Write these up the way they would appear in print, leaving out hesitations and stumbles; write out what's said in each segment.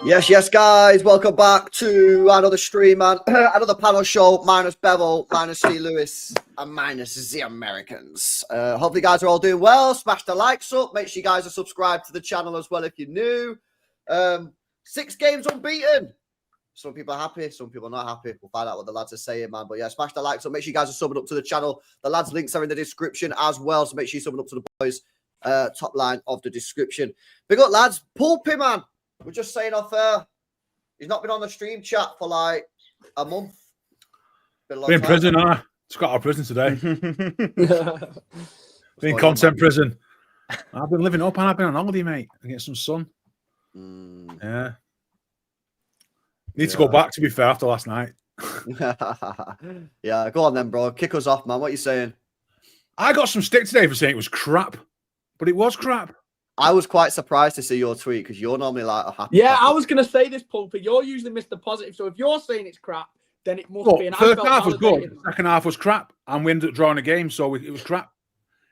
Yes, guys. Welcome back to another stream, man. Another panel show, minus Bevel, minus C. Lewis, and minus the Americans. Hopefully, you guys are all doing well. Smash the likes up. Make sure you guys are subscribed to the channel as well if you're new. 6 games unbeaten. Some people are happy, some people are not happy. We'll find out what the lads are saying, man. But yeah, smash the likes up. Make sure you guys are subbing up to the channel. The lads' links are in the description as well. So make sure you're subbing up to the boys' top line of the description. Big up, lads. Pulpy, man. We're just saying off he's not been on the stream chat for like a month. Been in prison, huh? Just got out of prison today. Been in content prison. I've been living up and I've been on holiday, mate. I get some sun. Yeah. Need to go back, to be fair, after last night. Yeah, go on then, bro. Kick us off, man. What are you saying? I got some stick today for saying it was crap, but it was crap. I was quite surprised to see your tweet because you're normally like a happy. Yeah, I was going to say this, Pulpy. You're usually Mr. Positive, so if you're saying it's crap, then it must be. And first half was good. The second half was crap, and we ended up drawing a game, so it was crap.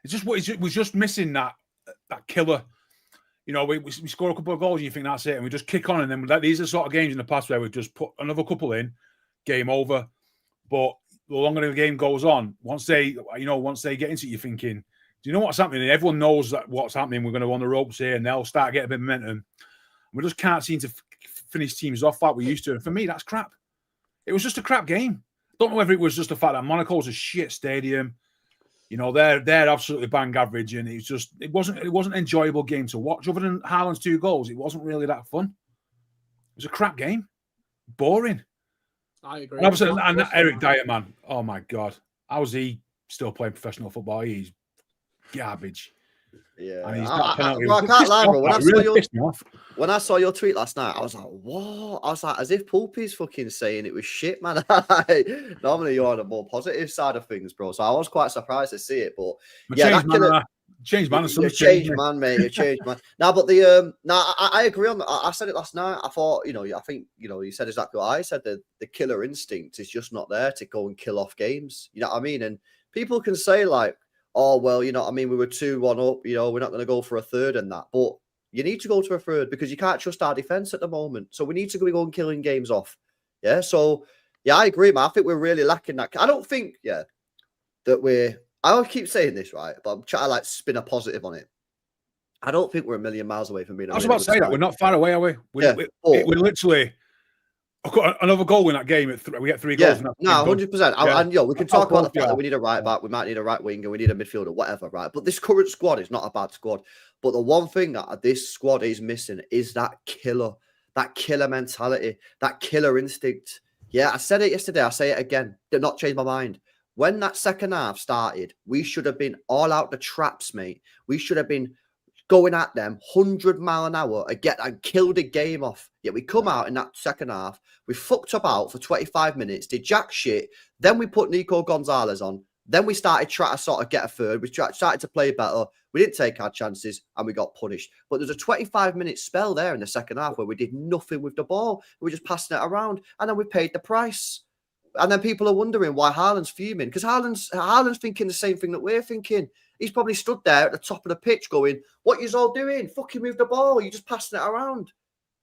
It was just missing that killer. You know, we score a couple of goals and you think that's it, and we just kick on, and then these are the sort of games in the past where we just put another couple in, game over. But the longer the game goes on, once they get into it, you're thinking, do you know what's happening? And everyone knows that what's happening. We're going to go on the ropes here, and they'll start getting a bit of momentum. We just can't seem to finish teams off like we used to. And for me, that's crap. It was just a crap game. I don't know whether it was just the fact that Monaco's a shit stadium. You know, they're absolutely bang average, and it wasn't an enjoyable game to watch. Other than Haaland's 2 goals, it wasn't really that fun. It was a crap game, boring. I agree. And obviously, and that Eric Dyer, man, oh my god, how's he still playing professional football? He's garbage. Yeah, and he's I can't lie, bro. When I saw your tweet last night, I was like, "What?" I was like, as if Pulpy's fucking saying it was shit, man. Normally, you're on the more positive side of things, bro. So I was quite surprised to see it. But changed man. You changed man, mate. You changed man. Now, but I agree on that. I said it last night. I thought, I think, you said exactly what I said. The killer instinct is just not there to go and kill off games. You know what I mean? And people can say like, oh, well, we were 2-1 up, we're not going to go for a third and that. But you need to go to a third because you can't trust our defence at the moment. So we need to go and killing games off. Yeah, so, yeah, I agree, man. I think we're really lacking that. I don't think, that I'll keep saying this, right? But I'm trying to, spin a positive on it. I don't think we're a million miles away from being I was about to say that. We're not far away, are we? We're literally... I've got another goal in that game. We get 3 goals. No, 100%. And we can talk about the fact that we need a right back, we might need a right winger, we need a midfielder, whatever, right? But this current squad is not a bad squad. But the one thing that this squad is missing is that killer mentality, that killer instinct. Yeah, I said it yesterday. I say it again. Did not change my mind. When that second half started, we should have been all out the traps, mate. We should have been going at them 100 mile an hour and kill the game off. Yet we come out in that second half, we fucked about for 25 minutes, did jack shit. Then we put Nico Gonzalez on. Then we started trying to sort of get a third. We started to play better. We didn't take our chances and we got punished. But there's a 25-minute spell there in the second half where we did nothing with the ball. We were just passing it around and then we paid the price. And then people are wondering why Haaland's fuming because Haaland's thinking the same thing that we're thinking. He's probably stood there at the top of the pitch going, what you all doing? Fucking move the ball. You're just passing it around.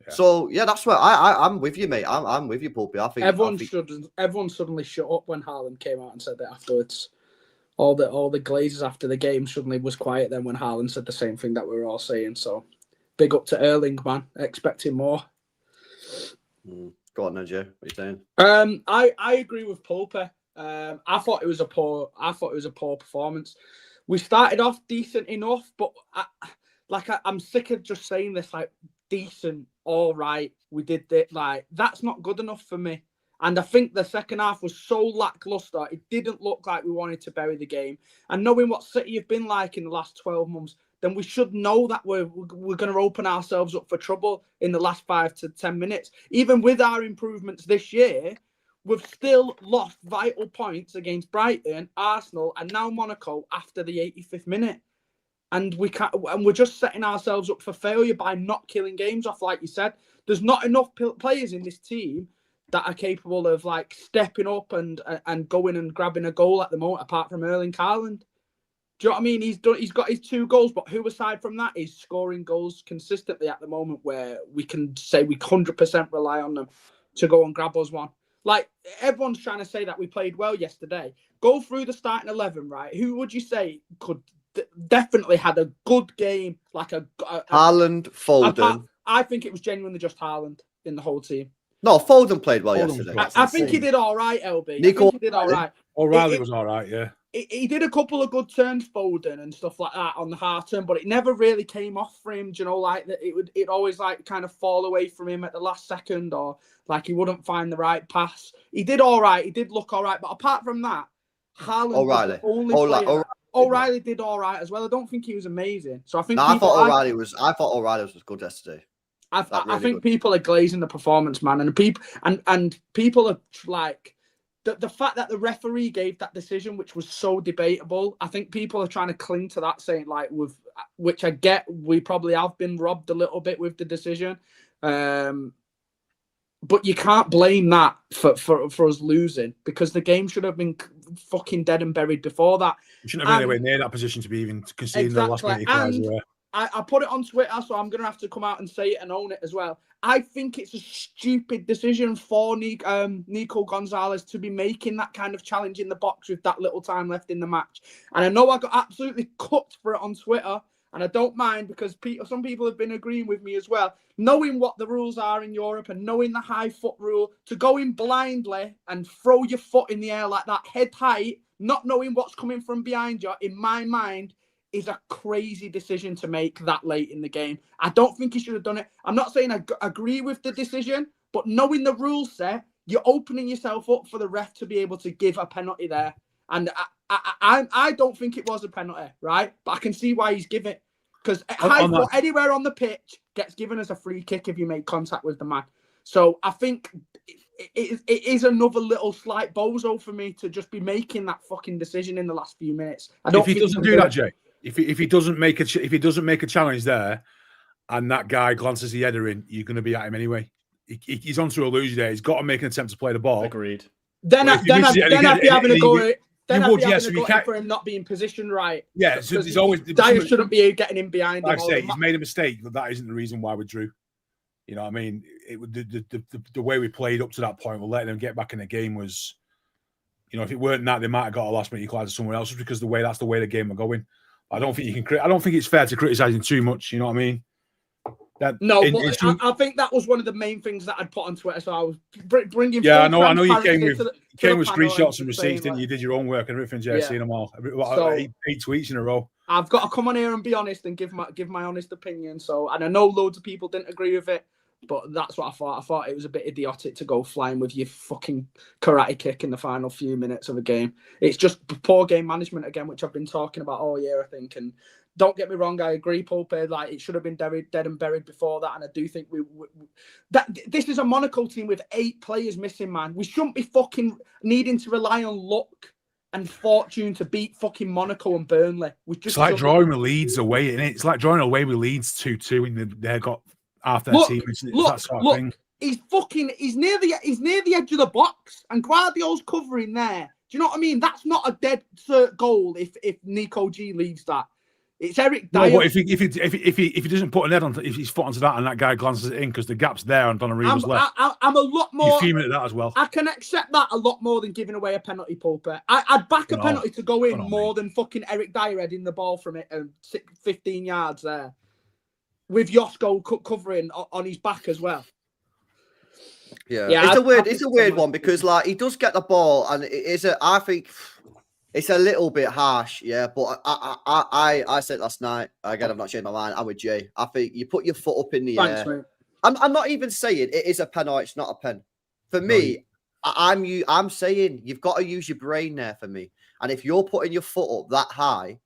Yeah. So, yeah, that's where I'm with you, mate. I'm with you, Pulpy. I think everyone suddenly shut up when Haaland came out and said that afterwards. All the Glazers after the game suddenly was quiet then when Haaland said the same thing that we were all saying. So, big up to Erling, man. Expecting more. Go on, Jay. What are you saying? I agree with Pulpy. I thought it was a poor performance. We started off decent enough, but I'm sick of just saying this, decent, all right, we did it. That's not good enough for me. And I think the second half was so lackluster. It didn't look like we wanted to bury the game. And knowing what City have been like in the last 12 months, then we should know that we're going to open ourselves up for trouble in the last 5 to 10 minutes. Even with our improvements this year, we've still lost vital points against Brighton, Arsenal, and now Monaco after the 85th minute. And we're just setting ourselves up for failure by not killing games off, like you said. There's not enough players in this team that are capable of stepping up and going and grabbing a goal at the moment, apart from Erling Haaland. Do you know what I mean? He's got his 2 goals, but who aside from that is scoring goals consistently at the moment where we can say we 100% rely on them to go and grab us one. Like, everyone's trying to say that we played well yesterday. Go through the starting 11, right? Who would you say could definitely had a good game? Like Haaland, Foden. I think it was genuinely just Haaland in the whole team. No, Foden played well yesterday. I think he did all right, LB. Nico, I think he did all right. O'Reilly was all right, yeah. He did a couple of good turns, Foden, and stuff like that on the half turn, but it never really came off for him. Do you know, like that it always like kind of fall away from him at the last second, or like he wouldn't find the right pass. He did all right. He did look all right, but apart from that, Haaland was the only player. O'Reilly did all right as well. I don't think he was amazing. So I think I thought O'Reilly was good yesterday. I think people are glazing the performance, man, and people are like the fact that the referee gave that decision, which was so debatable. I think people are trying to cling to that, saying like which I get, we probably have been robbed a little bit with the decision, but you can't blame that for us losing, because the game should have been fucking dead and buried before that. We shouldn't have been anywhere near that position to be even conceding the last minute equaliser. I put it on Twitter, so I'm going to have to come out and say it and own it as well. I think it's a stupid decision for Nico Gonzalez to be making that kind of challenge in the box with that little time left in the match. And I know I got absolutely cooked for it on Twitter, and I don't mind, because some people have been agreeing with me as well. Knowing what the rules are in Europe and knowing the high foot rule, to go in blindly and throw your foot in the air like that, head height, not knowing what's coming from behind you, in my mind, is a crazy decision to make that late in the game. I don't think he should have done it. I'm not saying I agree with the decision, but knowing the rule set, you're opening yourself up for the ref to be able to give a penalty there. And I don't think it was a penalty, right? But I can see why he's given it. Because anywhere on the pitch gets given as a free kick if you make contact with the man. So I think it is another little slight bozo for me to just be making that fucking decision in the last few minutes. If he doesn't do that, Jay, if he doesn't make a challenge there, and that guy glances the header in, you're going to be at him anyway. He's on to a loser there. He's got to make an attempt to play the ball. Agreed. Then I'd be having a go at it. Then I'd be having a go for him not being positioned right. Yeah, so there's always Dyer shouldn't be getting in behind him. Like I say, he's made a mistake, but that isn't the reason why we drew. You know what I mean? The way we played up to that point, we're letting them get back in the game was, you know, if it weren't that, they might have got a last minute equaliser somewhere else, because that's the way the game are going. I don't think it's fair to criticise him too much. You know what I mean? I think that was one of the main things that I'd put on Twitter. So I was bringing. Yeah, I know. You came with screenshots and receipts, didn't you? You did your own work and everything. Yeah, I've seen them all. Eight tweets in a row. I've got to come on here and be honest and give my honest opinion. So, and I know loads of people didn't agree with it, but that's what I thought. I thought it was a bit idiotic to go flying with your fucking karate kick in the final few minutes of a game. It's just poor game management again, which I've been talking about all year, I think. And don't get me wrong, I agree, Pope. Like, it should have been dead and buried before that. And I do think this is a Monaco team with 8 players missing, man. We shouldn't be fucking needing to rely on luck and fortune to beat fucking Monaco and Burnley. It's like drawing with Leeds away, isn't it? It's like drawing away with Leeds 2-2, and they've got half their team. That sort of thing. He's near the edge of the box, and Guardiola's covering there. Do you know what I mean? That's not a dead cert goal if Nico G leaves that. It's Eric Dyer. No, but if he doesn't put an head on, if he's foot onto that and that guy glances it in because the gap's there on Donnarumma's left, I'm a lot more. You're fuming at that as well. I can accept that a lot more than giving away a penalty, Pulper. I'd back a penalty to go in more than fucking Eric Dyer heading the ball from it 15 yards there, with Josko covering on his back as well. Yeah, it's a weird one, because like he does get the ball, and I think it's a little bit harsh, yeah. But I said last night, again, I've not changed my mind. I'm with Jay. I think you put your foot up in the air. Mate. I'm not even saying it is a pen or it's not a pen. For me, I'm saying you've got to use your brain there for me. And if you're putting your foot up that high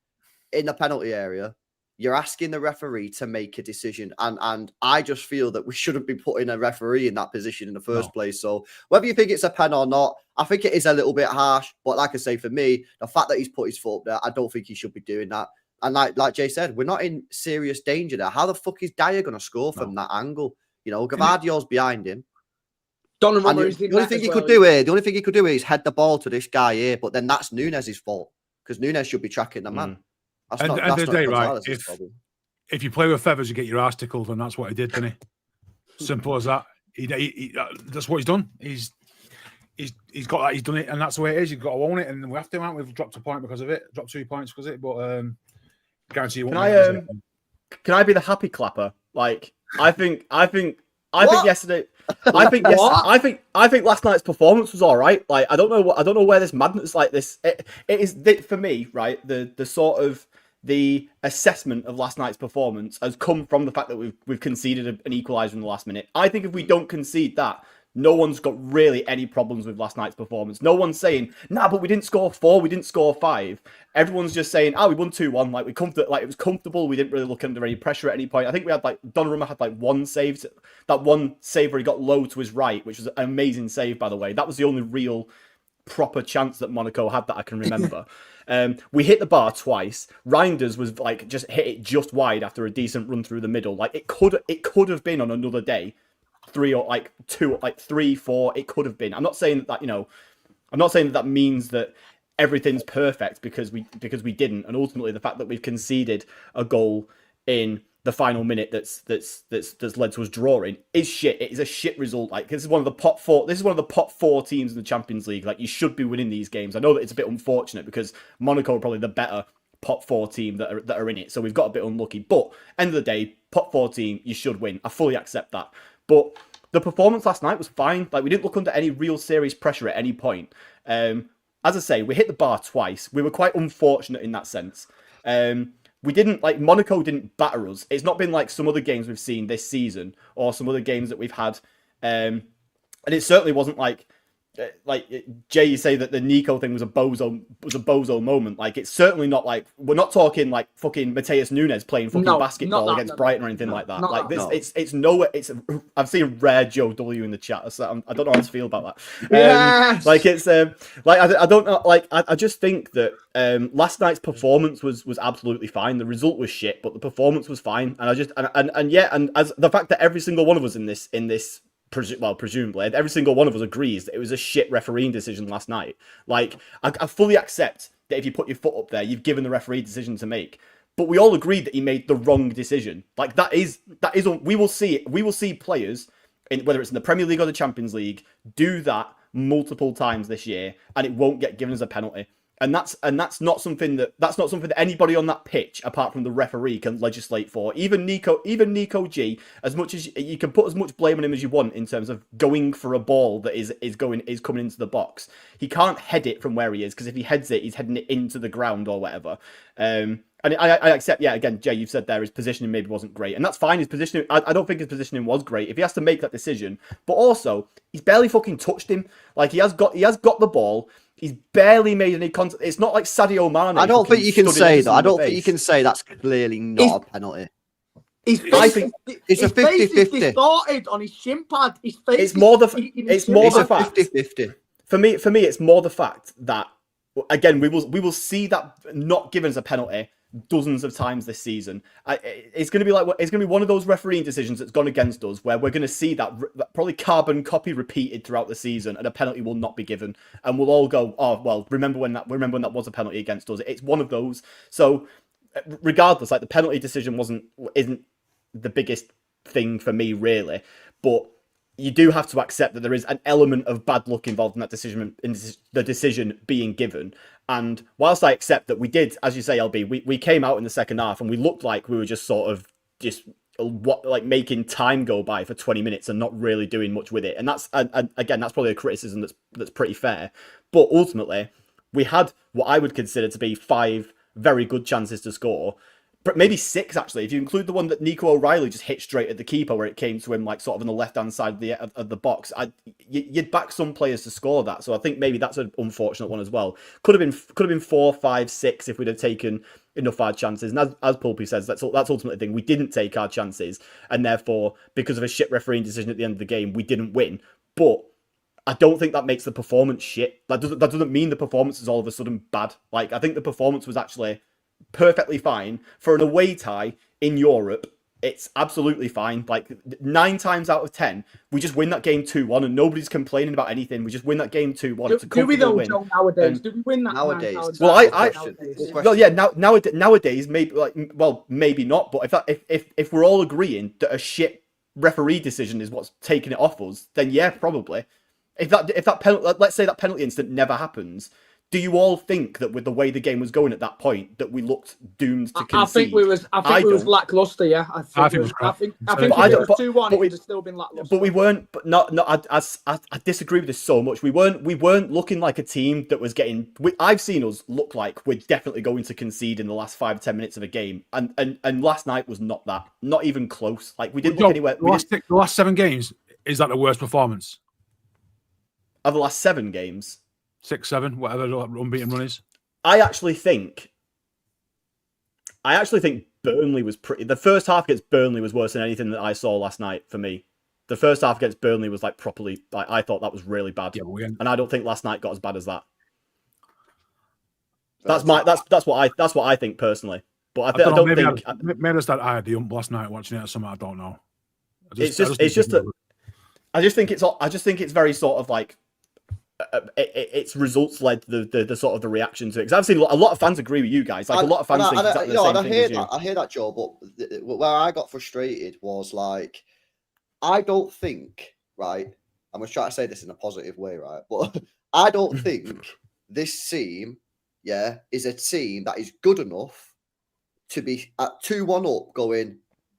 in the penalty area, you're asking the referee to make a decision. And I just feel that we shouldn't be putting a referee in that position in the first place. So whether you think it's a pen or not, I think it is a little bit harsh. But like I say, for me, the fact that he's put his foot up there, I don't think he should be doing that. And like Jay said, we're not in serious danger there. How the fuck is Dyer going to score from that angle? You know, Gvardiol's behind him. The only thing he could do is head the ball to this guy here. But then that's Nunez's fault, because Nunez should be tracking the man. That's And not, at the end of the day, right? Gonzalez's problem. If you play with feathers, you get your ass tickled, and that's what he did, didn't he? Simple as that. That's what he's done. He's got that. He's done it, and that's the way it is. You've got to own it, and we have to. We've dropped a point because of it. Dropped 2 points because of it, but guarantee you won't. Can I be the happy clapper? Like, I think yesterday. I think last night's performance was all right. Like, I don't know where this madness like this. It is for me, right? The sort of the assessment of last night's performance has come from the fact that we've conceded an equaliser in the last minute. I think if we don't concede that, no one's got really any problems with last night's performance. No one's saying, nah, but we didn't score 4, we didn't score 5. Everyone's just saying, we won 2-1. Like, it was comfortable. We didn't really look under any pressure at any point. I think we had Donnarumma had one save. That one save where he got low to his right, which was an amazing save, by the way. That was the only real proper chance that Monaco had that I can remember. We hit the bar twice. Reinders was just hit it just wide after a decent run through the middle. Like, it could have been on another day. 3 or 2, 3, 4. It could have been. I'm not saying that I'm not saying that means that everything's perfect because we didn't. And ultimately, the fact that we've conceded a goal in the final minute that's led to us drawing is shit. It is a shit result. Like, this is one of the top 4. This is one of the top 4 teams in the Champions League. Like, you should be winning these games. I know that it's a bit unfortunate because Monaco are probably the better top 4 team that are in it. So we've got a bit unlucky. But end of the day, top 4 team, you should win. I fully accept that. But the performance last night was fine. Like, we didn't look under any real serious pressure at any point. As I say, we hit the bar twice. We were quite unfortunate in that sense. We didn't, Monaco didn't batter us. It's not been like some other games we've seen this season or some other games that we've had. And it certainly wasn't like Jay, you say that the Nico thing was a bozo moment. Like, it's certainly not we're not talking fucking Mateus Nunes playing fucking basketball against Brighton or anything like that. It's nowhere. I've seen rare Joe W in the chat, so I don't know how to feel about that. Yes! I don't know. I just think that last night's performance was absolutely fine. The result was shit, but the performance was fine. And as the fact that every single one of us in this. Presumably, every single one of us agrees that it was a shit refereeing decision last night. Like, I fully accept that if you put your foot up there, you've given the referee decision to make. But we all agreed that he made the wrong decision. Like, that is. We will see players, whether it's in the Premier League or the Champions League, do that multiple times this year, and it won't get given as a penalty. And that's not something that anybody on that pitch, apart from the referee, can legislate for. Even Nico G, as much as you can put as much blame on him as you want in terms of going for a ball that is coming into the box, he can't head it from where he is, because if he heads it, he's heading it into the ground or whatever. And I accept, again, Jay, you've said there his positioning maybe wasn't great, and that's fine. His positioning, I don't think his positioning was great. If he has to make that decision, but also he's barely fucking touched him. Like, he has got the ball. He's barely made any contact. It's not like Sadio Mane. I don't think you can say that. I don't think you can say that's clearly not a penalty. I think it's a 50-50. He's distorted on his shin pad. His face. It's more the fact. 50-50. For me, it's more the fact that, again, we will see that not given as a penalty dozens of times this season. It's going to be one of those refereeing decisions that's gone against us, where we're going to see that probably carbon copy repeated throughout the season, and a penalty will not be given, and we'll all go, oh well, remember when that was a penalty against us. It's one of those. So regardless, the penalty decision isn't the biggest thing for me, really, but you do have to accept that there is an element of bad luck involved in that decision, in the decision being given. And whilst I accept that we did, as you say, LB, we came out in the second half and we looked like we were just making time go by for 20 minutes and not really doing much with it. And that's, again, that's probably a criticism that's pretty fair. But ultimately, we had what I would consider to be 5 very good chances to score. But maybe 6, actually, if you include the one that Nico O'Reilly just hit straight at the keeper, where it came to him sort of on the left-hand side of the box. You'd back some players to score that, so I think maybe that's an unfortunate one as well. Could have been 4, 5, 6 if we'd have taken enough hard chances. And as Pulpy says, that's ultimately the thing. We didn't take our chances, and therefore, because of a shit refereeing decision at the end of the game, we didn't win. But I don't think that makes the performance shit. That doesn't mean the performance is all of a sudden bad. I think the performance was actually perfectly fine for an away tie in Europe it's absolutely fine. Like 9 times out of 10, we just win that game 2-1, and nobody's complaining about anything. We just win that game 2-1. It's a comfortable win. Nowadays, do we win that nowadays? Nowadays, maybe not. But if we're all agreeing that a shit referee decision is what's taking it off us, then yeah, probably. If that penalty, let's say that penalty incident never happens, do you all think that with the way the game was going at that point that we looked doomed to concede? I think we was lackluster. Yeah, I think it was crap. I think if it was 2-1, it would have still been lackluster. But we weren't. But not. I disagree with this so much. We weren't looking like a team that was getting. I've seen us look like we're definitely going to concede in the last 5-10 minutes of a game, and last night was not that. Not even close. Like we didn't look anywhere. The last 7 games, is that the worst performance? Of the last 7 games, 6, 7, whatever the unbeaten run is. I actually think Burnley was pretty. The first half against Burnley was worse than anything that I saw last night for me. The first half against Burnley was like properly. Like, I thought that was really bad, and I don't think last night got as bad as that. That's what I think personally. But I don't think. Maybe it's that I had the ump last night watching it or something. I don't know. I just think it's very sort of like. It's results led the sort of the reaction to it, because I've seen a lot of fans agree with you guys. Like a lot of fans think exactly the same thing as you. I hear that, Joe. But where I got frustrated was like, I don't think, right. I'm gonna try to say this in a positive way, right? But I don't think this team, is a team that is good enough to be at 2-1 up, going,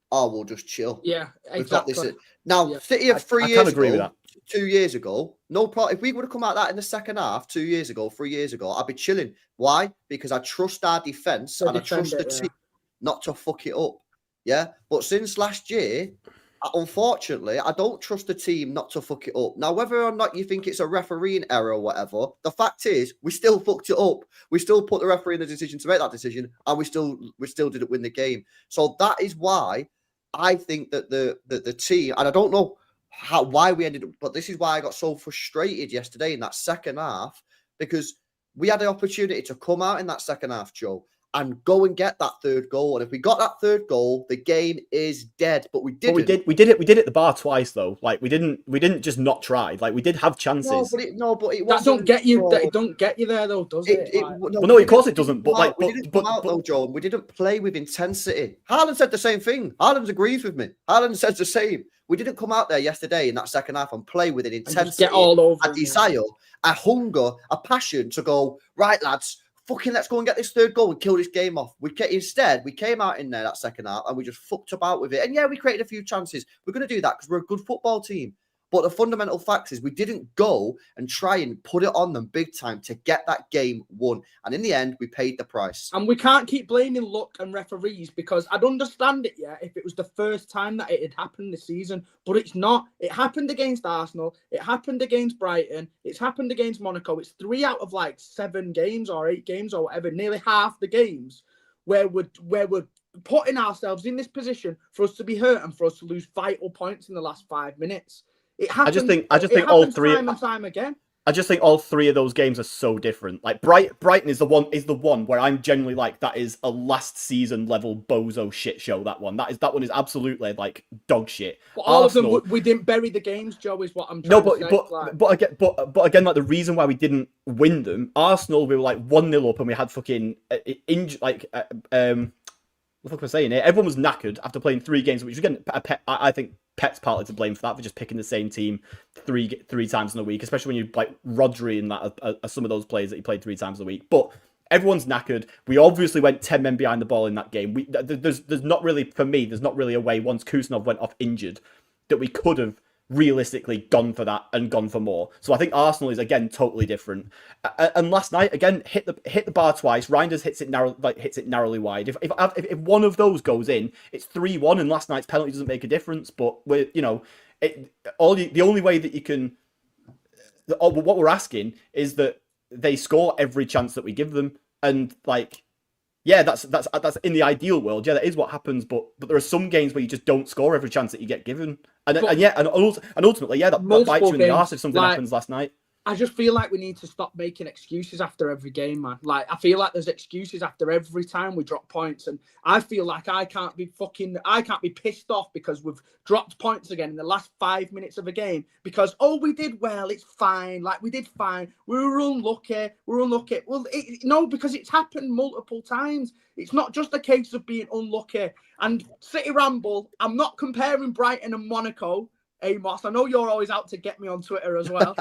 oh, we'll just chill. Yeah, exactly. We've got this. Now, City of 3 years ago. 2 years ago, no problem. If we would have come out that in the second half 2 years ago, 3 years ago, I'd be chilling. Why? Because I trust our defense and I trust the team not to fuck it up. Yeah. But since last year, unfortunately, I don't trust the team not to fuck it up. Now, whether or not you think it's a refereeing error or whatever, the fact is we still fucked it up. We still put the referee in the decision to make that decision, and we still didn't win the game. So that is why I think that the team, and I don't know why we ended up, but this is why I got so frustrated yesterday in that second half, because we had the opportunity to come out in that second half, Joe, and go and get that third goal. And if we got that third goal, the game is dead. But we didn't. We did it at the bar twice though. Like we didn't just not try. Like we did have chances. No, but it that don't get you. That don't get you there though, does it? No, of course it doesn't. But we didn't come out though, Joe. We didn't play with intensity. Haaland said the same thing. Haaland agrees with me. Haaland says the same. We didn't come out there yesterday in that second half and play with an intensity, get all over a desire, a hunger, a passion to go, right, lads, fucking let's go and get this third goal and kill this game off. Instead, we came out in there that second half and we just fucked about with it. And yeah, we created a few chances. We're going to do that because we're a good football team. But the fundamental fact is we didn't go and try and put it on them big time to get that game won. And in the end, we paid the price. And we can't keep blaming luck and referees, because I'd understand it, if it was the first time that it had happened this season. But it's not. It happened against Arsenal. It happened against Brighton. It's happened against Monaco. It's 3 out of like 7 games or 8 games or whatever, nearly half the games where we're putting ourselves in this position for us to be hurt and for us to lose vital points in the last 5 minutes. It happens, I just think all three time and time again. I just think all 3 of those games are so different. Like Brighton is the one where I'm genuinely like, that is a last season level bozo shit show. That one is absolutely like dog shit. But all Arsenal, of them, we didn't bury the games, Joe. Is what I'm trying to say. But again, like the reason why we didn't win them, Arsenal, we were like 1-0 up and we had fucking what the fuck am I saying here? Everyone was knackered after playing 3 games, which again, I think Pep's partly to blame for that, for just picking the same team three times in a week, especially when you like Rodri and that are some of those players that he played 3 times a week. But everyone's knackered. We obviously went 10 men behind the ball in that game. There's not really, for me, there's not really a way, once Kusanov went off injured, that we could have realistically gone for that and gone for more. So I think Arsenal is again totally different. And last night again hit the bar twice. Reinders hits it narrowly wide. If one of those goes in, it's 3-1, and last night's penalty doesn't make a difference. But we're the only way that you can. What we're asking is that they score every chance that we give them, and like. Yeah, that's in the ideal world. Yeah, that is what happens. But there are some games where you just don't score every chance that you get given, and ultimately, that bites you in the arse if something happens last night. I just feel like we need to stop making excuses after every game, man. Like, I feel like there's excuses after every time we drop points. And I feel like I can't be pissed off because we've dropped points again in the last 5 minutes of a game because, we did well, it's fine. Like, we did fine. We were unlucky. Well, no, because it's happened multiple times. It's not just a case of being unlucky. And City Ramble, I'm not comparing Brighton and Monaco. Amos, I know you're always out to get me on Twitter as well.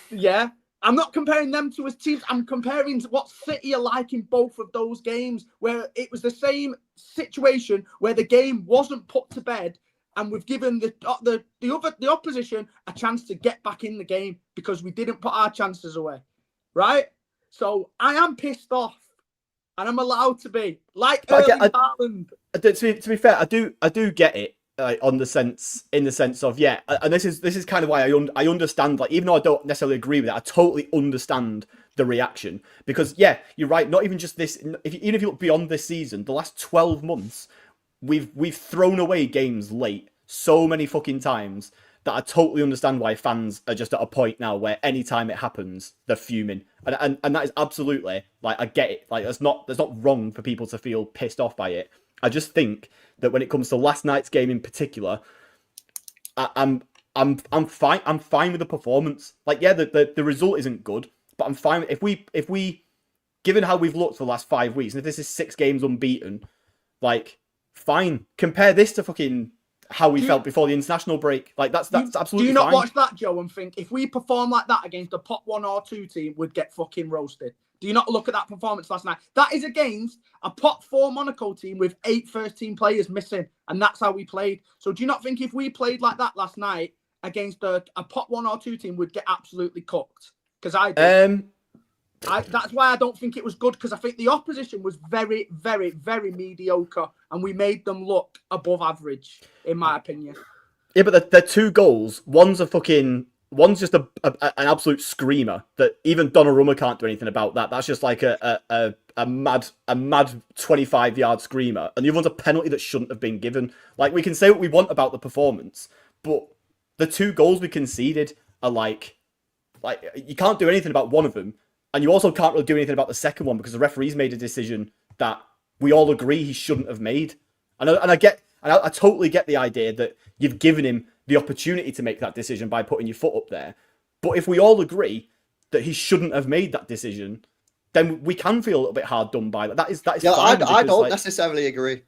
Yeah, I'm not comparing them to as teams. I'm comparing what City are like in both of those games, where it was the same situation where the game wasn't put to bed, and we've given the opposition a chance to get back in the game because we didn't put our chances away, right? So I am pissed off, and I'm allowed to be like Haaland. To be fair, I do get it. In the sense of and this is kind of why I understand, like, even though I don't necessarily agree with it, I totally understand the reaction because you're right. Not even just this. Even if you look beyond this season, the last 12 months, we've thrown away games late so many fucking times that I totally understand why fans are just at a point now where anytime it happens, they're fuming, and that is absolutely, like, I get it. Like, there's not wrong for people to feel pissed off by it. I just think that when it comes to last night's game in particular, I'm fine. I'm fine with the performance. Like, the result isn't good, but I'm fine if we, given how we've looked for the last 5 weeks, and if this is 6 games unbeaten, like, fine. Compare this to fucking how we felt before the international break. Like, that's absolutely. Do you not fine. watch that, Joe, and think if we perform like that against a pot 1 or 2 team, we'd get fucking roasted? Do you not look at that performance last night? That is against a pot 4 Monaco team with 8 first-team players missing, and that's how we played. So do you not think if we played like that last night against a pot 1 or 2 team, we'd get absolutely cooked? Because I did. That's why I don't think it was good, because I think the opposition was very, very, very mediocre, and we made them look above average, in my opinion. Yeah, but they're 2 goals. One's just an absolute screamer that even Donnarumma can't do anything about that. That's just like a mad 25-yard screamer. And the other one's a penalty that shouldn't have been given. Like, we can say what we want about the performance, but the 2 goals we conceded are like you can't do anything about one of them. And you also can't really do anything about the second one because the referee's made a decision that we all agree he shouldn't have made. And I totally get the idea that you've given him the opportunity to make that decision by putting your foot up there. But if we all agree that he shouldn't have made that decision, then we can feel a little bit hard done by that. That is fine. I don't necessarily agree.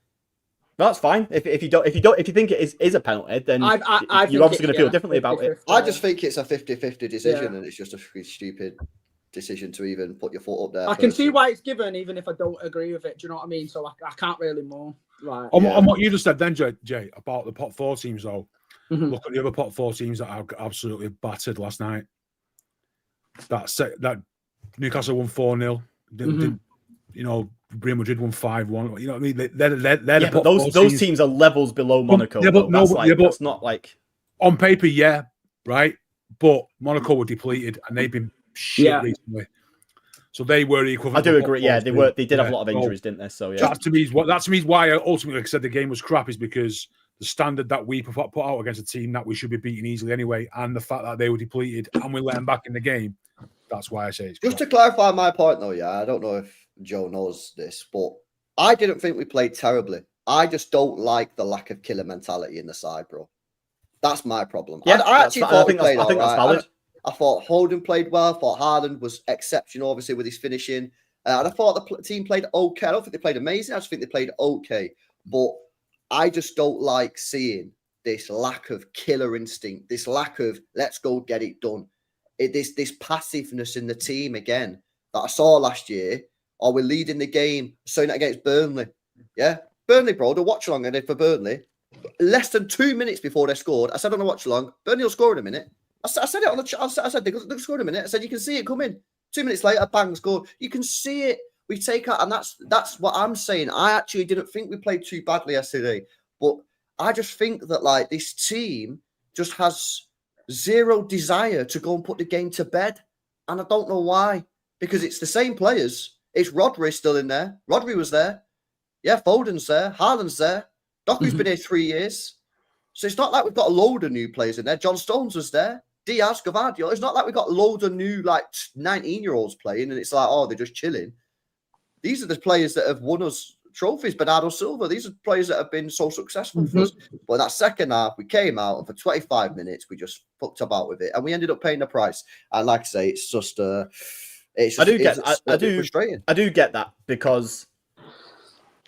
That's fine. If you think it is a penalty, then you're obviously going to feel differently about it. I just think it's a 50-50 decision, and it's just a stupid decision to even put your foot up there. I can see why it's given, even if I don't agree with it. Do you know what I mean? So I can't really moan. Right. On what you just said then, Jay, about the pot 4 teams, though. Mm-hmm. Look at the other pot 4 teams that are absolutely battered last night. That Newcastle won 4-0. Real Madrid won 5-1. You know what I mean? They're the pot those teams are levels below Monaco. That's not like on paper, right. But Monaco were depleted and they've been shit recently. So they were equivalent. I do agree. Yeah, they were. They did have a lot of injuries, didn't they? So that to me is why I ultimately said the game was crap, is because the standard that we put out against a team that we should be beating easily anyway, and the fact that they were depleted and we let them back in the game, that's why I say it's crap. Just to clarify my point, though, I don't know if Joe knows this, but I didn't think we played terribly. I just don't like the lack of killer mentality in the side, bro. That's my problem. Yeah, I actually thought we played all right. That's valid. I thought Holden played well. I thought Haaland was exceptional, obviously, with his finishing. And I thought the team played okay. I don't think they played amazing. I just think they played okay. But I just don't like seeing this lack of killer instinct, this lack of let's go get it done. This passiveness in the team again that I saw last year. Or we're leading the game, showing it against Burnley. Yeah, Burnley, bro. The watch along I did for Burnley. Less than 2 minutes before they scored, I said on the watch along, Burnley will score in a minute. I said it on the chat. I said they'll score in a minute. I said you can see it coming. 2 minutes later, bang, score. You can see it. We take out, and that's what I'm saying. I actually didn't think we played too badly yesterday, but I just think that like this team just has zero desire to go and put the game to bed, and I don't know why. Because it's the same players. It's Rodri still in there. Rodri was there. Yeah, Foden's there. Haaland's there. Doku's been here 3 years. So it's not like we've got a load of new players in there. John Stones was there. Diaz, Gvardiol. It's not like we got loads of new, like, 19-year-olds playing and it's like, oh, they're just chilling. These are the players that have won us trophies. Bernardo Silva, these are players that have been so successful for us. But in that second half, we came out and for 25 minutes, we just fucked about with it. And we ended up paying the price. And like I say, it's just frustrating. I do get that because...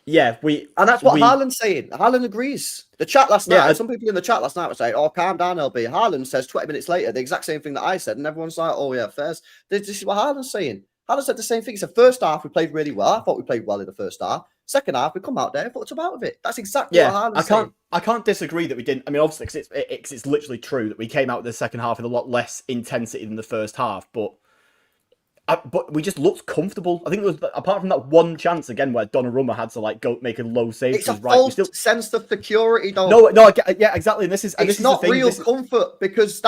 Yeah, and that's what Haaland's saying. Haaland agrees. The chat last night, some people in the chat last night were saying, "Oh, calm down, LB." Haaland says 20 minutes later the exact same thing that I said, and everyone's like, "Oh yeah, fairs." This is what Haaland's saying. Haaland said the same thing. He said, first half we played really well. I thought we played well in the first half. Second half we come out there and fucked about with it. That's exactly what Haaland's saying. I can't disagree that we didn't. I mean, obviously, because it's literally true that we came out the second half with a lot less intensity than the first half, but we just looked comfortable. I think it was, apart from that one chance again where Donnarumma had to go make a low save. It's a false sense of security, though. No, yeah, exactly. And this is not real comfort because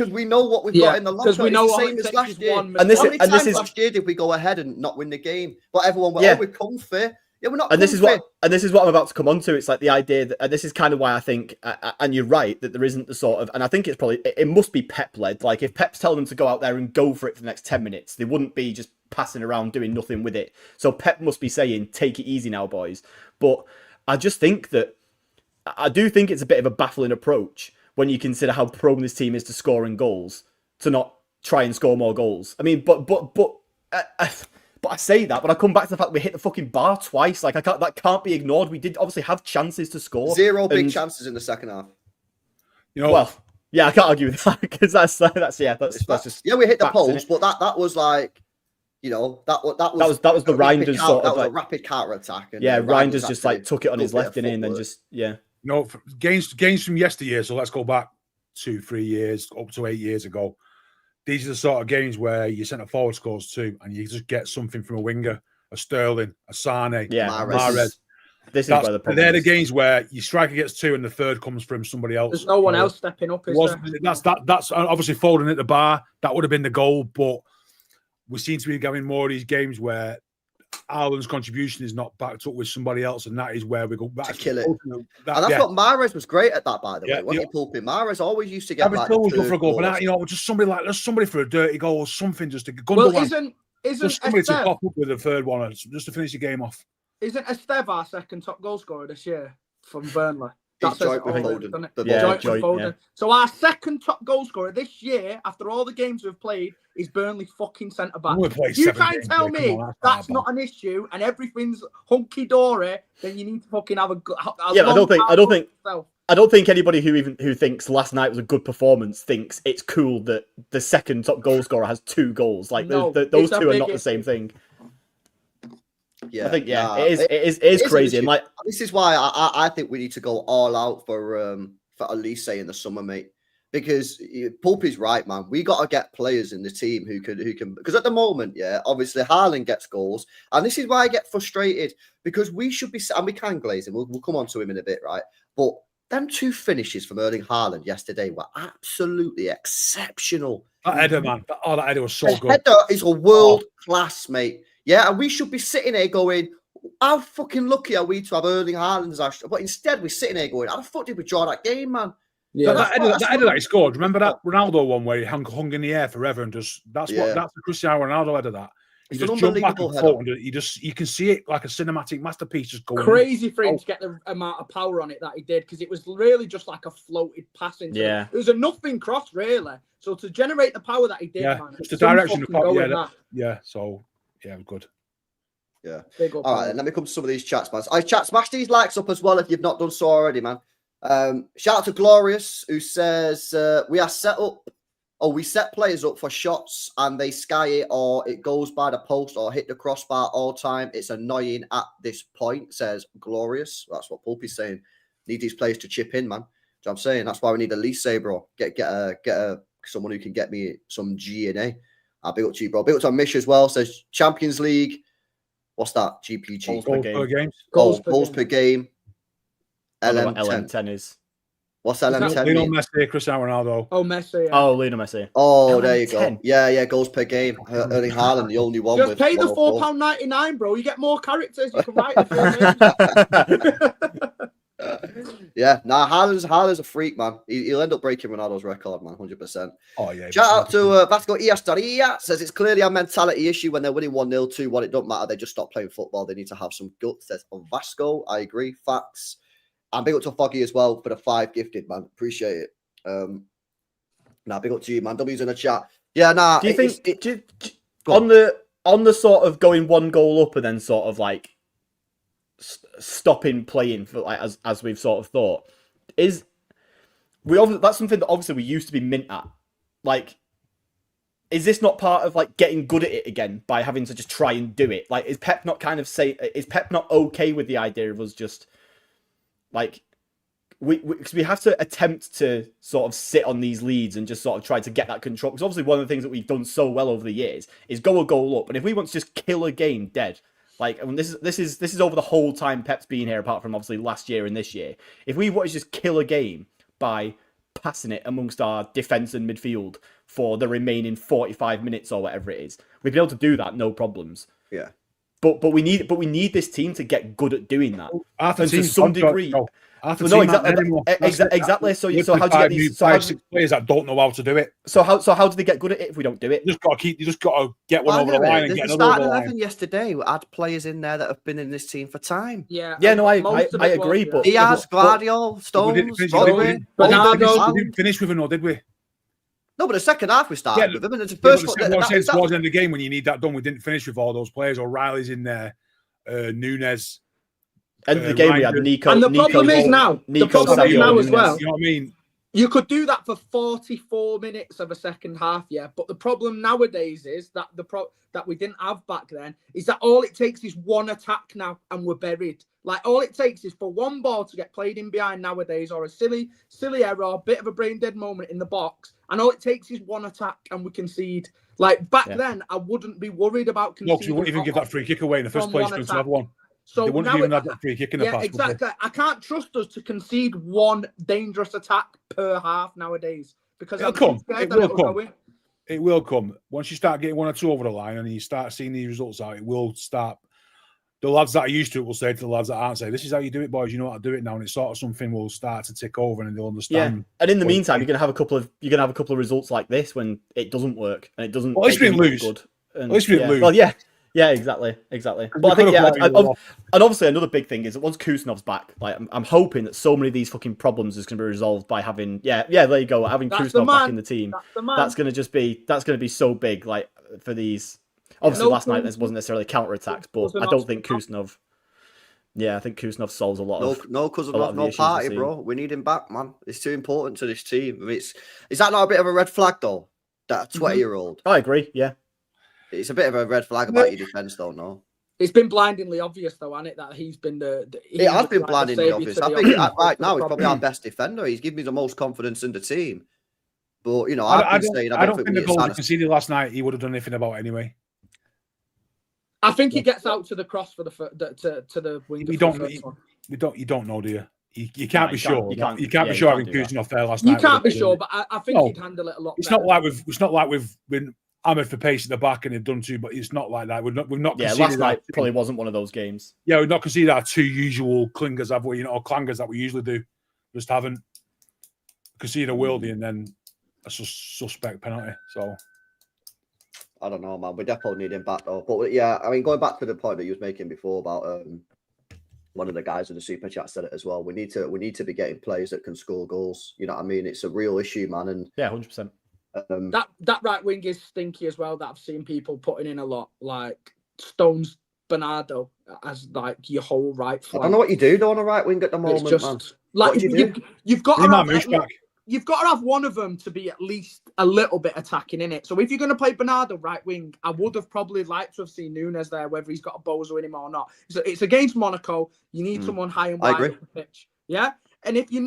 we know what we've got in the locker. Because we know it's the same as last year. How many times last year did we go ahead and not win the game? But everyone went, we're comfy. Yeah, we're not. And this is what I'm about to come on to. It's like the idea that, and this is kind of why I think, and you're right, that there isn't the sort of, and I think it must be Pep led. Like if Pep's telling them to go out there and go for it for the next 10 minutes, they wouldn't be just passing around doing nothing with it. So Pep must be saying, take it easy now, boys. But I do think it's a bit of a baffling approach when you consider how prone this team is to scoring goals, to not try and score more goals. I mean, but I say that, but I come back to the fact that we hit the fucking bar twice. Like that can't be ignored. We did obviously have chances to score. Zero big chances in the second half. Well, yeah, I can't argue with that because that's just we hit the post, but that was like, that was the Reinders sort of a rapid counter attack. And Reinders just took it on his left and then just games from yesteryear. So let's go back 2-3 years up to 8 years ago. These are the sort of games where your centre forward scores 2 and you just get something from a winger, a Sterling, a Sane, Mahrez. This is where the problem they're the games where your striker gets 2 and the third comes from somebody else. There's no one else stepping up, is there? That's obviously folding at the bar. That would have been the goal, but we seem to be having more of these games where Ireland's contribution is not backed up with somebody else, and that is where we go to kill it. And that's what Mahrez was great at that, by the way. When he pulled in, Mahrez always used to get good for a goal, but just somebody for a dirty goal or something, just to isn't somebody to pop up with the third one, just to finish the game off. Isn't Esteve our second top goal scorer this year from Burnley? That's joint with Foden. Joint with Foden. So our second top goal scorer this year, after all the games we've played, is Burnley fucking centre back. You try and tell me that's not an issue and everything's hunky dory, then you need to fucking have a good. I don't think anybody who thinks last night was a good performance thinks it's cool that the second top goal scorer has 2 goals. Those two are not the same thing. Yeah, I think it is crazy, and this is why I think we need to go all out for Elise in the summer, mate. Because Pulpy's right, man. We got to get players in the team who can. Because at the moment, obviously Haaland gets goals, and this is why I get frustrated because we should be, and we can glaze him. We'll come on to him in a bit, right? But them 2 finishes from Erling Haaland yesterday were absolutely exceptional. That header, man. That header was so good. Header is a world class, mate. Yeah, and we should be sitting here going, how fucking lucky are we to have Erling Haaland as our... But instead, we're sitting here going, how the fuck did we draw that game, man? Yeah, that header that he scored. Remember that Ronaldo one where he hung in the air forever and just... That's the Cristiano Ronaldo header, that. He just jumped back and forth and you can see it like a cinematic masterpiece just going. Crazy for him to get the amount of power on it that he did because it was really just like a floated pass into it. It was a nothing cross, really. So to generate the power that he did, man, just the direction of so... Yeah, good. Yeah. All right, then let me come to some of these chats, man. Chat, smash these likes up as well if you've not done so already, man. Shout out to Glorious, who says we set players up for shots and they sky it or it goes by the post or hit the crossbar all time. It's annoying at this point, says Glorious. That's what Pulpy's saying. Need these players to chip in, man. Do you know what I'm saying? That's why we need Elise, bro. Get someone who can get me some G&A. I'll be up to you, bro. Big up to Mish as well. Says Champions League. What's that? GPG. Goals per game. LM10 is. What's LM10? Lionel Messi, Cristiano Ronaldo. Oh, Messi. Oh, Lionel Messi. Oh, there you go. Yeah, goals per game. Erling Haaland, the only one. Just pay the £4.99, bro. You get more characters. You can write the Yeah, nah, Haaland's a freak, man. He'll end up breaking Ronaldo's record, man, 100%. Oh, yeah. Shout out to Vasco Iastaria. Says it's clearly a mentality issue when they're winning 1-0, 2-1. It don't matter. They just stop playing football. They need to have some guts. Says on Vasco. I agree. Facts. And big up to Foggy as well for the 5 gifted, man. Appreciate it. Nah, big up to you, man. W's in the chat. Yeah, nah. Do you think on the sort of going 1 goal up and then sort of like stopping playing for like as we've sort of thought that's something that obviously we used to be mint at. Like, is this not part of like getting good at it again by having to just try and do it? Like, is Pep not okay with the idea of us just like because we have to attempt to sort of sit on these leads and just sort of try to get that control? Because obviously one of the things that we've done so well over the years is go a goal up, and if we want to just kill a game dead. Like, I mean, this is over the whole time Pep's been here, apart from obviously last year and this year. If we want to just kill a game by passing it amongst our defence and midfield for the remaining 45 minutes or whatever it is, we'd be able to do that, no problems. Yeah. But we need this team to get good at doing that. After and to some degree. Exactly. So how do you get these 5-6 players that don't know how to do it? So how do they get good at it if we don't do it? You just got to get one over the line and get another over the line. 11 yesterday had players in there that have been in this team for time. Yeah. No, I agree. But Diaz, Guardiola, Stones, we didn't finish with a no, did we? No, but the second half we started with him, and it's the first one. Towards the end of the game, when you need that done, we didn't finish with all those players. O'Reilly's in there, Nunes. End of the game, we had Nico. And the problem is now as well. You know what I mean? You could do that for 44 minutes of a second half, yeah. But the problem nowadays is that that we didn't have back then is that all it takes is one attack now, and we're buried. Like, all it takes is for one ball to get played in behind nowadays, or a silly error, bit of a brain dead moment in the box, and all it takes is one attack, and we concede. Like, back then, I wouldn't be worried about conceding. No, because you wouldn't even give that free kick away in the first place to have one. So they wouldn't even have that free kick in the past. Exactly. I can't trust us to concede one dangerous attack per half nowadays, because it'll come. It will come. Once you start getting 1 or 2 over the line and you start seeing these results out, it will start. The lads that are used to it will say to the lads that aren't, say, "This is how you do it, boys. You know how to do it now." And it's sort of something will start to tick over, and they'll understand. Yeah. And in the meantime, you're gonna have a couple of results like this when it doesn't work and it doesn't. Well, at least we didn't lose. Good. At least we didn't lose. Well, yeah. Yeah, exactly. But I think, and obviously another big thing is that once Kusanov's back, like I'm hoping that so many of these fucking problems is going to be resolved by having, there you go, having Kusanov back in the team. That's going to be so big, like for these. Obviously, last night this wasn't necessarily counter-attacks, but I don't think Kusanov. Yeah, I think Kusanov solves a lot of. No Kusanov, no party, bro. We need him back, man. It's too important to this team. I mean, is that not a bit of a red flag though? That 20-year-old. I agree. Yeah. It's a bit of a red flag about your defence, don't know. It's been blindingly obvious, though, hasn't it, that he's been it has been blindingly obvious. I think right now he's probably our best defender. He's given me the most confidence in the team. But you know, I don't think the goal he conceded last night he would have done anything about anyway. I think he gets out to the cross for the wing. You don't know, do you? You can't be sure. You can't be sure having Kusanov there last night. You can't be sure, but I think he'd handle it a lot. It's not like we've been hammered for pace at the back and they've done too, but it's not like that. We've not. Yeah, last night probably wasn't one of those games. Yeah, we've not conceded our 2 usual clingers, have we? Or clangers that we usually do. Just haven't conceded a worldie and then a suspect penalty. So I don't know, man. We definitely need him back though. But yeah, I mean, going back to the point that you was making before about one of the guys in the super chat said it as well. We need to be getting players that can score goals. You know what I mean? It's a real issue, man. And yeah, 100%. That right wing is stinky as well. That I've seen people putting in a lot, like Stones, Bernardo as like your whole right flank. I don't know what you do on a right wing at the moment, just, man. Like you've got to have one of them to be at least a little bit attacking in it. So if you're going to play Bernardo right wing, I would have probably liked to have seen Nunes there, whether he's got a bozo in him or not. So it's against Monaco. You need someone high and wide on the pitch. Yeah, and if you're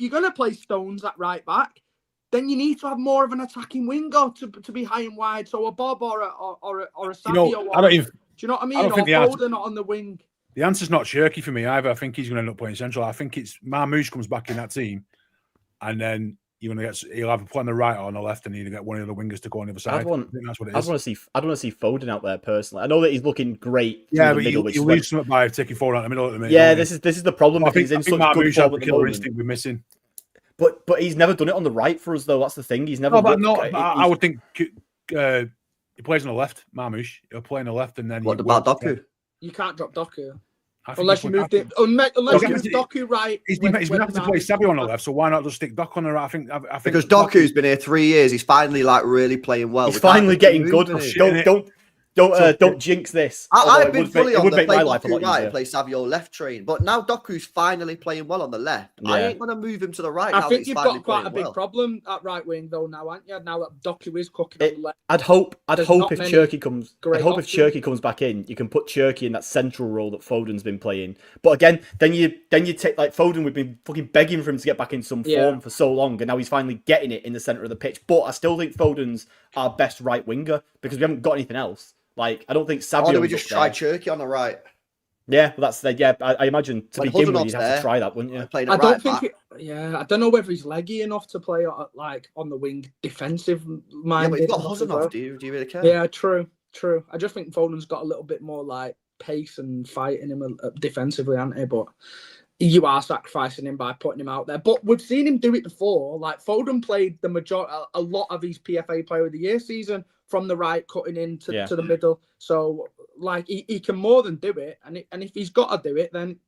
going to play Stones at right back, then you need to have more of an attacking winger to be high and wide. So a Bob or a Savinho. Do you know what I mean? Or Foden on the wing. The answer's not Shirky for me either. I think he's going to end up playing central. I think it's Marmoush comes back in that team, and then he'll either play on the right or on the left, and he'll get one of the wingers to go on the other side. I think that's what it is. I don't want to see Foden out there personally. I know that he's looking great. Yeah, but you lose something by taking Foden out the middle at the minute. Yeah, this is the problem. Well, because he's in such good form at the killer moment. instinct we're missing. But he's never done it on the right for us though. That's the thing. He's never. I would think he plays on the left. Marmoush, he'll play on the left, and then what about Doku? You can't drop Doku. Unless you move Doku right. He's been having to play Savio on the left, so why not just stick Doku on the right? I think because Doku's been here 3 years. He's finally really playing well. He's finally getting good. Don't jinx this. I've been fully on the play Doku right and play Savio left train, but now Doku's finally playing well on the left. Yeah. I ain't gonna move him to the right. I think you've got quite a big problem at right wing though now, aren't you? Now that Doku is cooking on the left. I'd hope if Cherky comes back in, you can put Cherky in that central role that Foden's been playing. But again, then you take like Foden. We've been fucking begging for him to get back in some form for so long, and now he's finally getting it in the center of the pitch. But I still think Foden's our best right winger because we haven't got anything else. Like, I don't think Savio. Or do we just try Cherky on the right? Yeah, well, that's I imagine to begin with, you'd have to try that, wouldn't you? I don't think. I don't know whether he's leggy enough to play like on the wing, defensive minded. Yeah, but you've got Huzanov. Do you really care? Yeah, true. I just think Foden's got a little bit more like pace and fight in him defensively, hasn't he? But you are sacrificing him by putting him out there. But we've seen him do it before. Like Foden played a lot of his PFA Player of the Year season from the right, cutting into to the middle. So like he can more than do it, and if he's got to do it, then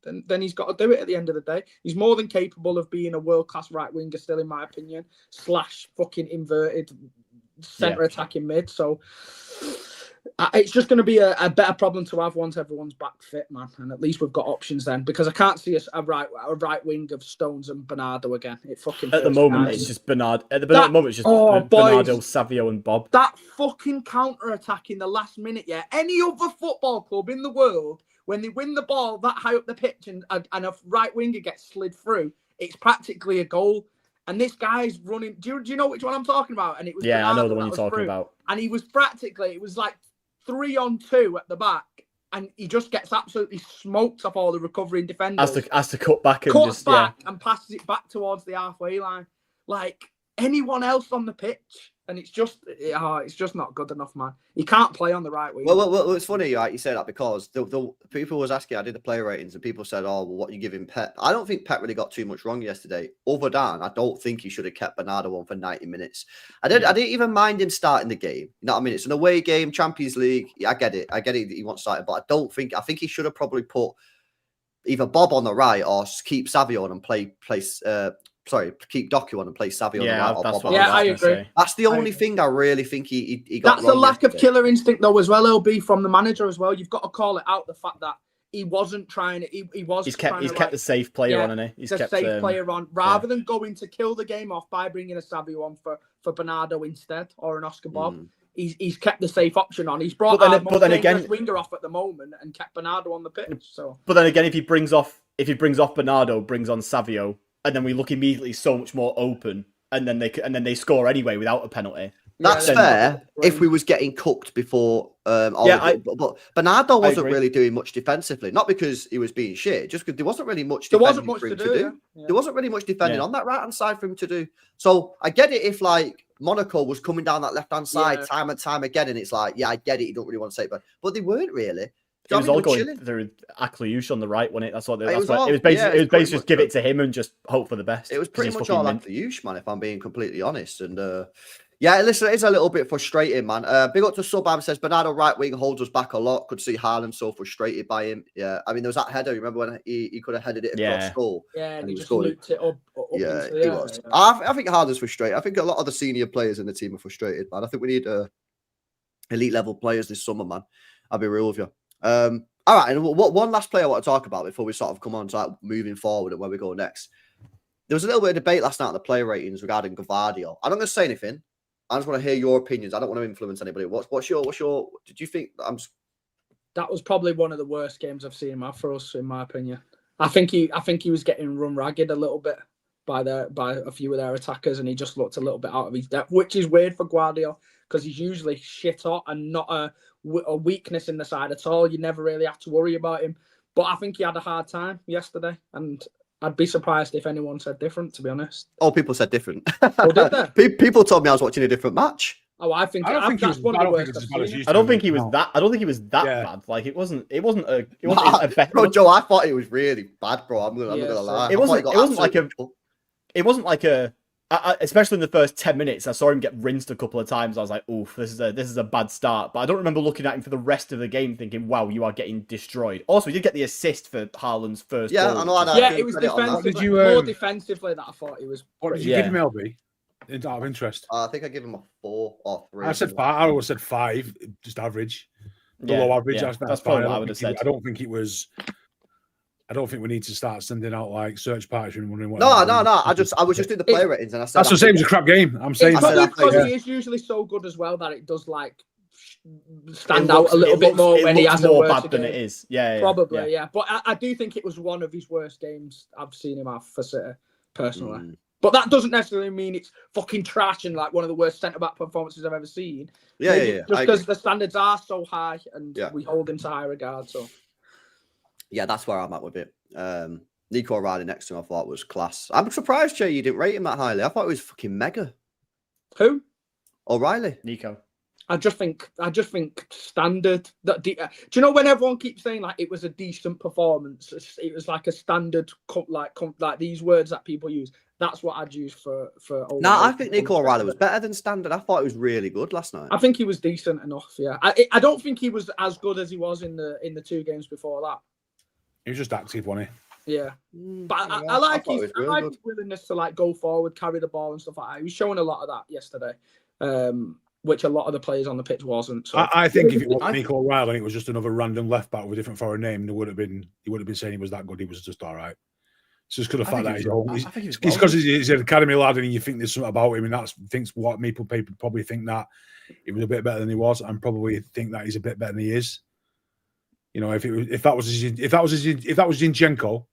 he's got to do it. At the end of the day, he's more than capable of being a world class right winger still, in my opinion. / fucking inverted centre attacking mid. So it's just going to be a better problem to have once everyone's back fit, man. And at least we've got options then, because I can't see a right wing of Stones and Bernardo again. It fucking at the moment it's just Bernardo. At the moment it's just Bernardo, Savio, and Bob. That fucking counter attack in the last minute, yeah. Any other football club in the world, when they win the ball that high up the pitch and a right winger gets slid through, it's practically a goal. And this guy's running. Do you know which one I'm talking about? And it was Bernardo, I know the one you're talking about. And he was it was like 3-on-2 at the back, and he just gets absolutely smoked off all the recovering defenders. Has to cut back and and passes it back towards the halfway line. Like anyone else on the pitch, and it's just not good enough, man. He can't play on the right wing. Well, it's funny, right? You say that because the people was asking. I did the player ratings, and people said, "Oh, well, what are you giving Pep?" I don't think Pep really got too much wrong yesterday. Other than I don't think he should have kept Bernardo on for 90 minutes. I didn't even mind him starting the game. You know what I mean? It's an away game, Champions League. Yeah, I get it that he wants started, but I think he should have probably put either Bob on the right or keep Savio on and keep Doku on and play Savio on the right. I agree. That's the only thing I really think he got That's wrong a lack yesterday. of killer instinct, though, as well, LB, from the manager as well. You've got to call it out, the fact that he wasn't trying it. He's kept the safe player on, hasn't he? He's kept the safe player on, rather than going to kill the game off by bringing a Savio on for Bernardo instead, or an Oscar Bob. He's kept the safe option on. He's brought our most dangerous winger off at the moment and kept Bernardo on the pitch. So, but then again, if he brings off Bernardo, brings on Savio, and then we look immediately so much more open, and then they score anyway without a penalty. That's fair if we was getting cooked before. But Bernardo wasn't really doing much defensively, not because he was being shit, just because there wasn't really much defending for him to do. There wasn't really much defending on that right hand side for him to do. So I get it if like Monaco was coming down that left hand side time and time again, and it's like, yeah, I get it. You don't really want to say it, but they weren't really. It was all going through Akliouche on the right, wasn't it? That's what it was. It was basically just give it to him and just hope for the best. It was pretty much all Akliouche, man, if I'm being completely honest. And listen, it's a little bit frustrating, man. Big up to Subam, says Bernardo right wing holds us back a lot. Could see Haaland so frustrated by him. Yeah, I mean, there was that header. Remember when he could have headed it across goal? Yeah, and he just looped it up. He was. I think Haaland's frustrated. I think a lot of the senior players in the team are frustrated, man. I think we need elite level players this summer, man. I'll be real with you. All right, and one last player I want to talk about before we sort of come on to like moving forward and where we go next. There was a little bit of debate last night on the player ratings regarding Gvardiol. I'm not going to say anything. I just want to hear your opinions. I don't want to influence anybody. What's your? Did you think that was probably one of the worst games I've seen for us, in my opinion. I think he was getting run ragged a little bit by a few of their attackers, and he just looked a little bit out of his depth, which is weird for Gvardiol because he's usually shit hot and not a weakness in the side at all. You never really have to worry about him. But I think he had a hard time yesterday, and I'd be surprised if anyone said different, to be honest. Oh, people said different. Oh, did they? People told me I was watching a different match. Oh, I think he that's was, one of the worst as I've bad as seen. you I don't said, think he was no. that. I don't think he was that Yeah. bad. Like it wasn't a better. Bro, Joe, I thought it was really bad, bro. I'm not gonna lie. It wasn't like a. especially in the first 10 minutes, I saw him get rinsed a couple of times. I was like, "Oof, this is a bad start." But I don't remember looking at him for the rest of the game thinking, "Wow, you are getting destroyed." Also, he did get the assist for Haaland's first goal. I know. Yeah, it was defensively. More defensively that I thought he was. What did you give him, LB? Out of interest, I think I give him a 4 or 3. I said 5. I always said 5, just average, below average. Yeah. That's fine. probably what I would have said. I don't think it was. I don't think we need to start sending out like search parties and wondering what. No. I was just doing the player ratings, and I said that's the same as a crap game. I'm saying it's probably because he is usually so good as well that it does like stand out a little bit more when he has a worse bad than it is. Yeah, probably. Yeah. But I do think it was one of his worst games I've seen him have for City personally. But that doesn't necessarily mean it's fucking trash and like one of the worst centre-back performances I've ever seen. Yeah. Just because the standards are so high and we hold him to high regard. So. Yeah, that's where I'm at with it. Nico O'Reilly next to him I thought was class. I'm surprised, Jay, you didn't rate him that highly. I thought it was fucking mega. Who? O'Reilly. Nico. I just think standard. Do you know when everyone keeps saying like it was a decent performance? It was like a standard, like these words that people use. That's what I'd use for. No, I think Nico O'Reilly was better than standard. I thought it was really good last night. I think he was decent enough. Yeah, I don't think he was as good as he was in the 2 games before that. He was just active, wasn't he? Yeah, but I like his willingness to like go forward, carry the ball and stuff like that. He was showing a lot of that yesterday, which a lot of the players on the pitch wasn't. So. I think if it was Nico O'Reilly and it was just another random left back with a different foreign name, he would have been saying he was that good. He was just all right. It's just because of the fact that it's because he's an academy lad and you think there's something about him, and that's what people probably think that he was a bit better than he was, and probably think that he's a bit better than he is. You know, if that was Zinchenko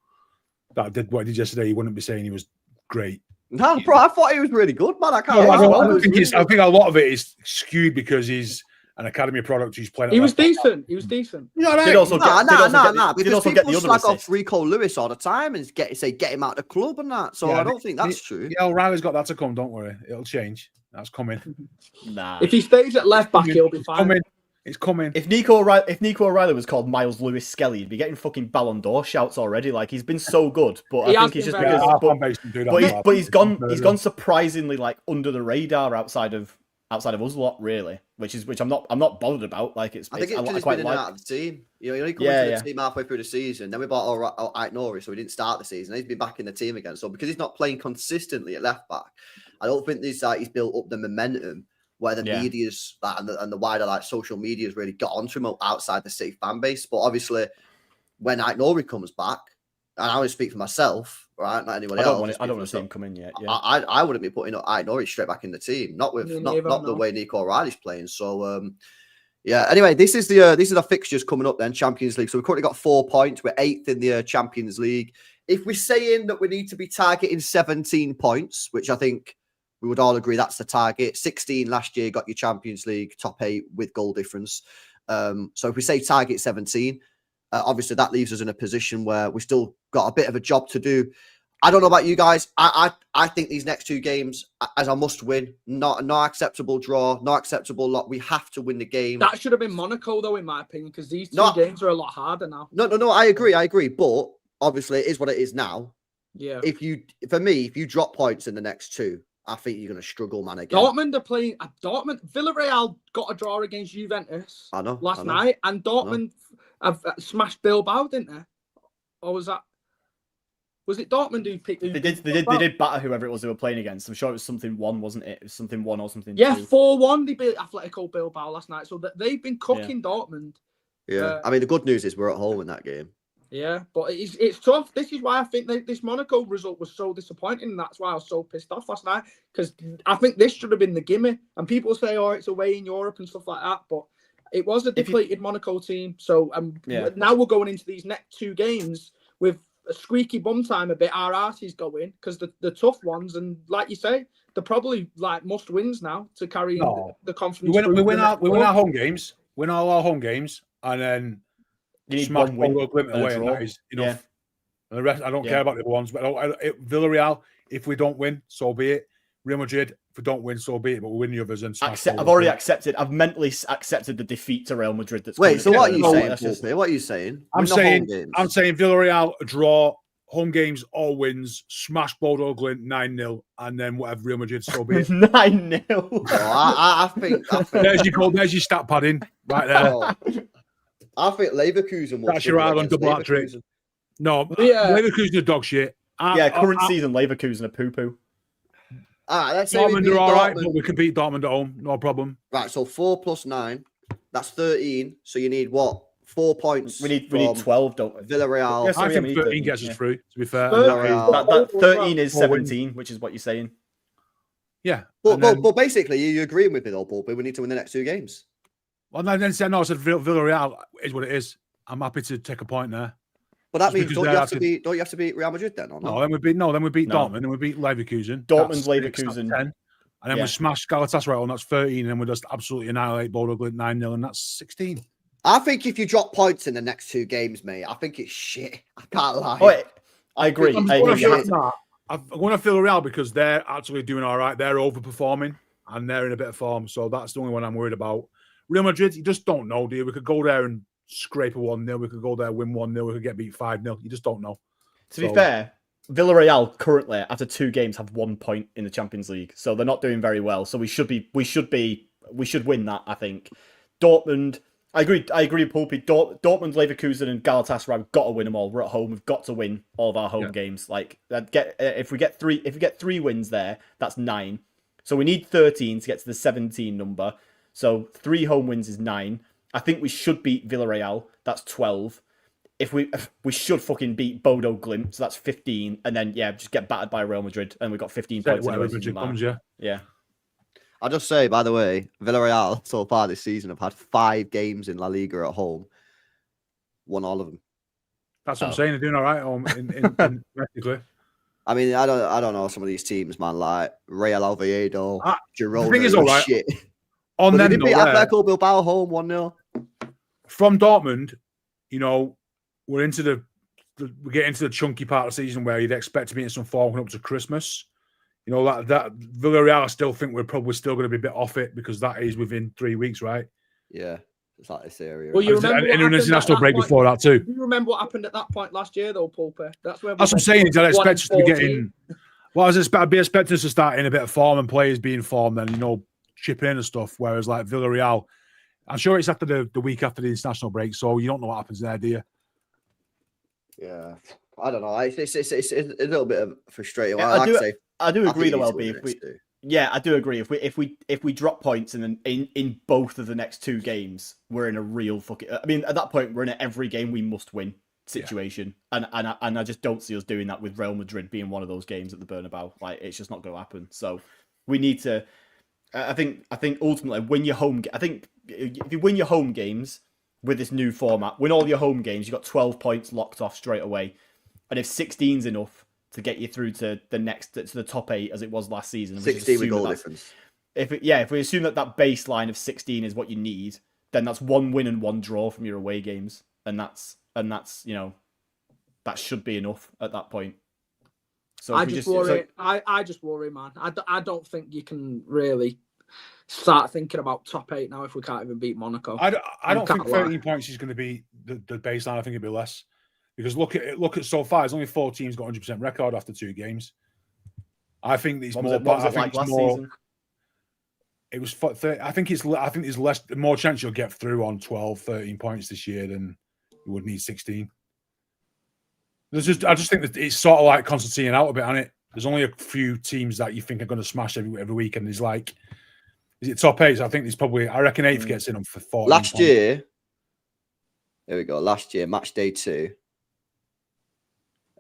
that did what he did yesterday, he wouldn't be saying he was great. No, bro, I thought he was really good, man. I think a lot of it is skewed because he's an academy product who's playing. He was decent. He was decent. You know what I mean? Because people slag off Rico Lewis all the time and get him out of the club and that. So I don't think that's true. Yeah, O'Reilly's got that to come. Don't worry, it'll change. That's coming. Nah. If he stays at left back, he'll be fine. It's coming. If Nico O'Reilly was called Miles Lewis Skelly, he'd be getting fucking Ballon d'Or shouts already. Like he's been so good, but I think he's just because. But he's gone surprisingly like under the radar outside of us a lot, really. Which I'm not bothered about. Like I think it's been in and out of the team. You know, he only come into the team halfway through the season. Then we bought Aït-Nouri, so he didn't start the season. He's been back in the team again. So because he's not playing consistently at left back, I don't think he's built up the momentum where the media's and the wider like social media has really got onto him outside the City fan base. But obviously, when Aït-Nouri comes back, and I only speak for myself, right? Not anybody else. I don't want to see him come in yet. Yeah. I wouldn't be putting Aït-Nouri straight back in the team. Not the way Nico O'Reilly's playing. So anyway, this is the fixtures coming up then, Champions League. So we've currently got 4 points. We're 8th in the Champions League. If we're saying that we need to be targeting 17 points, which I think we would all agree that's the target. 16 last year got your Champions League top 8 with goal difference. So if we say target 17, obviously that leaves us in a position where we still got a bit of a job to do. I don't know about you guys. I think these next 2 games as a must win. Not acceptable draw, not acceptable lot. We have to win the game. That should have been Monaco though, in my opinion, because these 2 games are a lot harder now. No. I agree. But obviously it is what it is now. Yeah. If you drop points in the next 2, I think you're going to struggle, man, again. Dortmund are playing... Villarreal got a draw against Juventus last night, and Dortmund have smashed Bilbao, didn't they? Or was that... Was it Dortmund who picked... They did batter whoever it was they were playing against. I'm sure it was something 1, wasn't it? It was something 1 or something 2. Yeah, 4-1 they beat Atletico Bilbao last night, so they've been cooking Dortmund. Yeah, I mean, the good news is we're at home in that game. Yeah, but it's tough. This is why I think this Monaco result was so disappointing, and that's why I was so pissed off last night, because I think this should have been the gimme. And people say, oh, it's away in Europe and stuff like that, but it was a depleted Monaco team. So now we're going into these next 2 games with a squeaky bum time a bit. Our arse's going, because the tough ones, and like you say, they're probably like must wins now to carry the confidence. We win our home games, all our home games, and then you need one win away, and that is enough. Yeah. And the rest, I don't care about the other ones. But Villarreal, if we don't win, so be it. Real Madrid, if we don't win, so be it. But we'll win the others and I've already accepted. I've mentally accepted the defeat to Real Madrid. That's wait. So what are you saying? Just... What are you saying? I'm saying Villarreal a draw, home games all wins, smash Bodo Glint 9-0, and then whatever Real Madrid, so be it. 9-0. Oh, I think there's your stat padding right there. Oh, I think Leverkusen will. That's your Ireland double hat trick. No, Leverkusen are dog shit. Current season Leverkusen are poo-poo. Let's say Dortmund are all right, but we can beat Dortmund at home, no problem. Right, so 4 + 9, that's 13. So you need what? 4 points. We need 12, don't we? Villarreal. I think 13 gets us through. To be fair, that 13 is 17, which is what you're saying. Yeah, but basically, you're agreeing with me though, Paul. But we need to win the next 2 games. Well, I said Villarreal is what it is. I'm happy to take a point there. But that means don't you have to beat Real Madrid then? Or not? No, then we beat Dortmund, then we beat Leverkusen. Dortmund's Leverkusen. 10, and then we smash Galatasaray, and that's 13, and then we just absolutely annihilate Bodo Glimt 9-0, and that's 16. I think if you drop points in the next 2 games, mate, I think it's shit. I can't lie. Oh, I agree. I'm going to Villarreal because they're actually doing all right. They're overperforming, and they're in a bit of form, so that's the only one I'm worried about. Real Madrid, you just don't know, do you? We could go there and scrape a 1-0. We could go there, win 1-0. We could get beat 5-0. You just don't know. To be fair, Villarreal currently after 2 games have 1 point in the Champions League, so they're not doing very well. So we should win that. I think Dortmund. I agree with Pulpy. Dortmund, Leverkusen, and Galatasaray. We've got to win them all. We're at home. We've got to win all of our home games. Like if we get 3 wins there, that's 9. So we need 13 to get to the 17 number. So 3 home wins is 9. I think we should beat Villarreal. That's 12. If we should fucking beat Bodo Glimt, so that's 15. And then just get battered by Real Madrid, and we've got 15 points. Yeah. I'll just say, by the way, Villarreal so far this season have had 5 games in La Liga at home, won all of them. That's what I'm saying. They're doing all right at home in Mexico. I mean, I don't know some of these teams, man. Like Real Oviedo, Girona. The thing is, all right. Shit. On them, they beat Atletico Bilbao home 1-0. From Dortmund, we're into we get into the chunky part of the season where you'd expect to be in some form coming up to Christmas. That Villarreal, I still think we're probably still going to be a bit off it because that is within 3 weeks, right? Yeah, it's like this area. Well, you remember an international break before that too. Do you remember what happened at that point last year, though, Pulper? That's what I'm saying. I'd expect us to be getting. Well, I'd be expecting us to start in a bit of form and players being formed, and chipping in and stuff. Whereas like Villarreal, I'm sure it's after the week after the international break, so you don't know what happens there, do you? Yeah, I don't know. It's a little bit of frustrating. I do agree though, LB. I do agree. If we drop points in both of the next 2 games, we're in a real fucking. I mean, at that point, we're in an every game we must win situation, and I just don't see us doing that with Real Madrid being one of those games at the Bernabeu. Like, it's just not going to happen. So we need to. I think ultimately win your home. I think if you win your home games with this new format, win all your home games, you've got 12 points locked off straight away. And if 16's enough to get you through to the top 8 as it was last season, 16 with goal difference. If we assume that baseline of 16 is what you need, then that's 1 win and 1 draw from your away games, and that's that should be enough at that point. So I just worry, man. I don't think you can really start thinking about top 8 now if we can't even beat Monaco. I don't think 13 points is going to be the baseline. I think it'll be less because look at so far. There's only 4 teams got 100% record after 2 games. I think these more. I think it's more. Season? It was. I think there's more chance you'll get through on 12, 13 points this year than you would need 16. I just think that it's sort of like Constantine out a bit, isn't it? There's only a few teams that you think are going to smash every week, and there's like, is it top 8? So I think there's probably, I reckon 8th gets in them for 4. Last year, here we go. Last year, match day 2.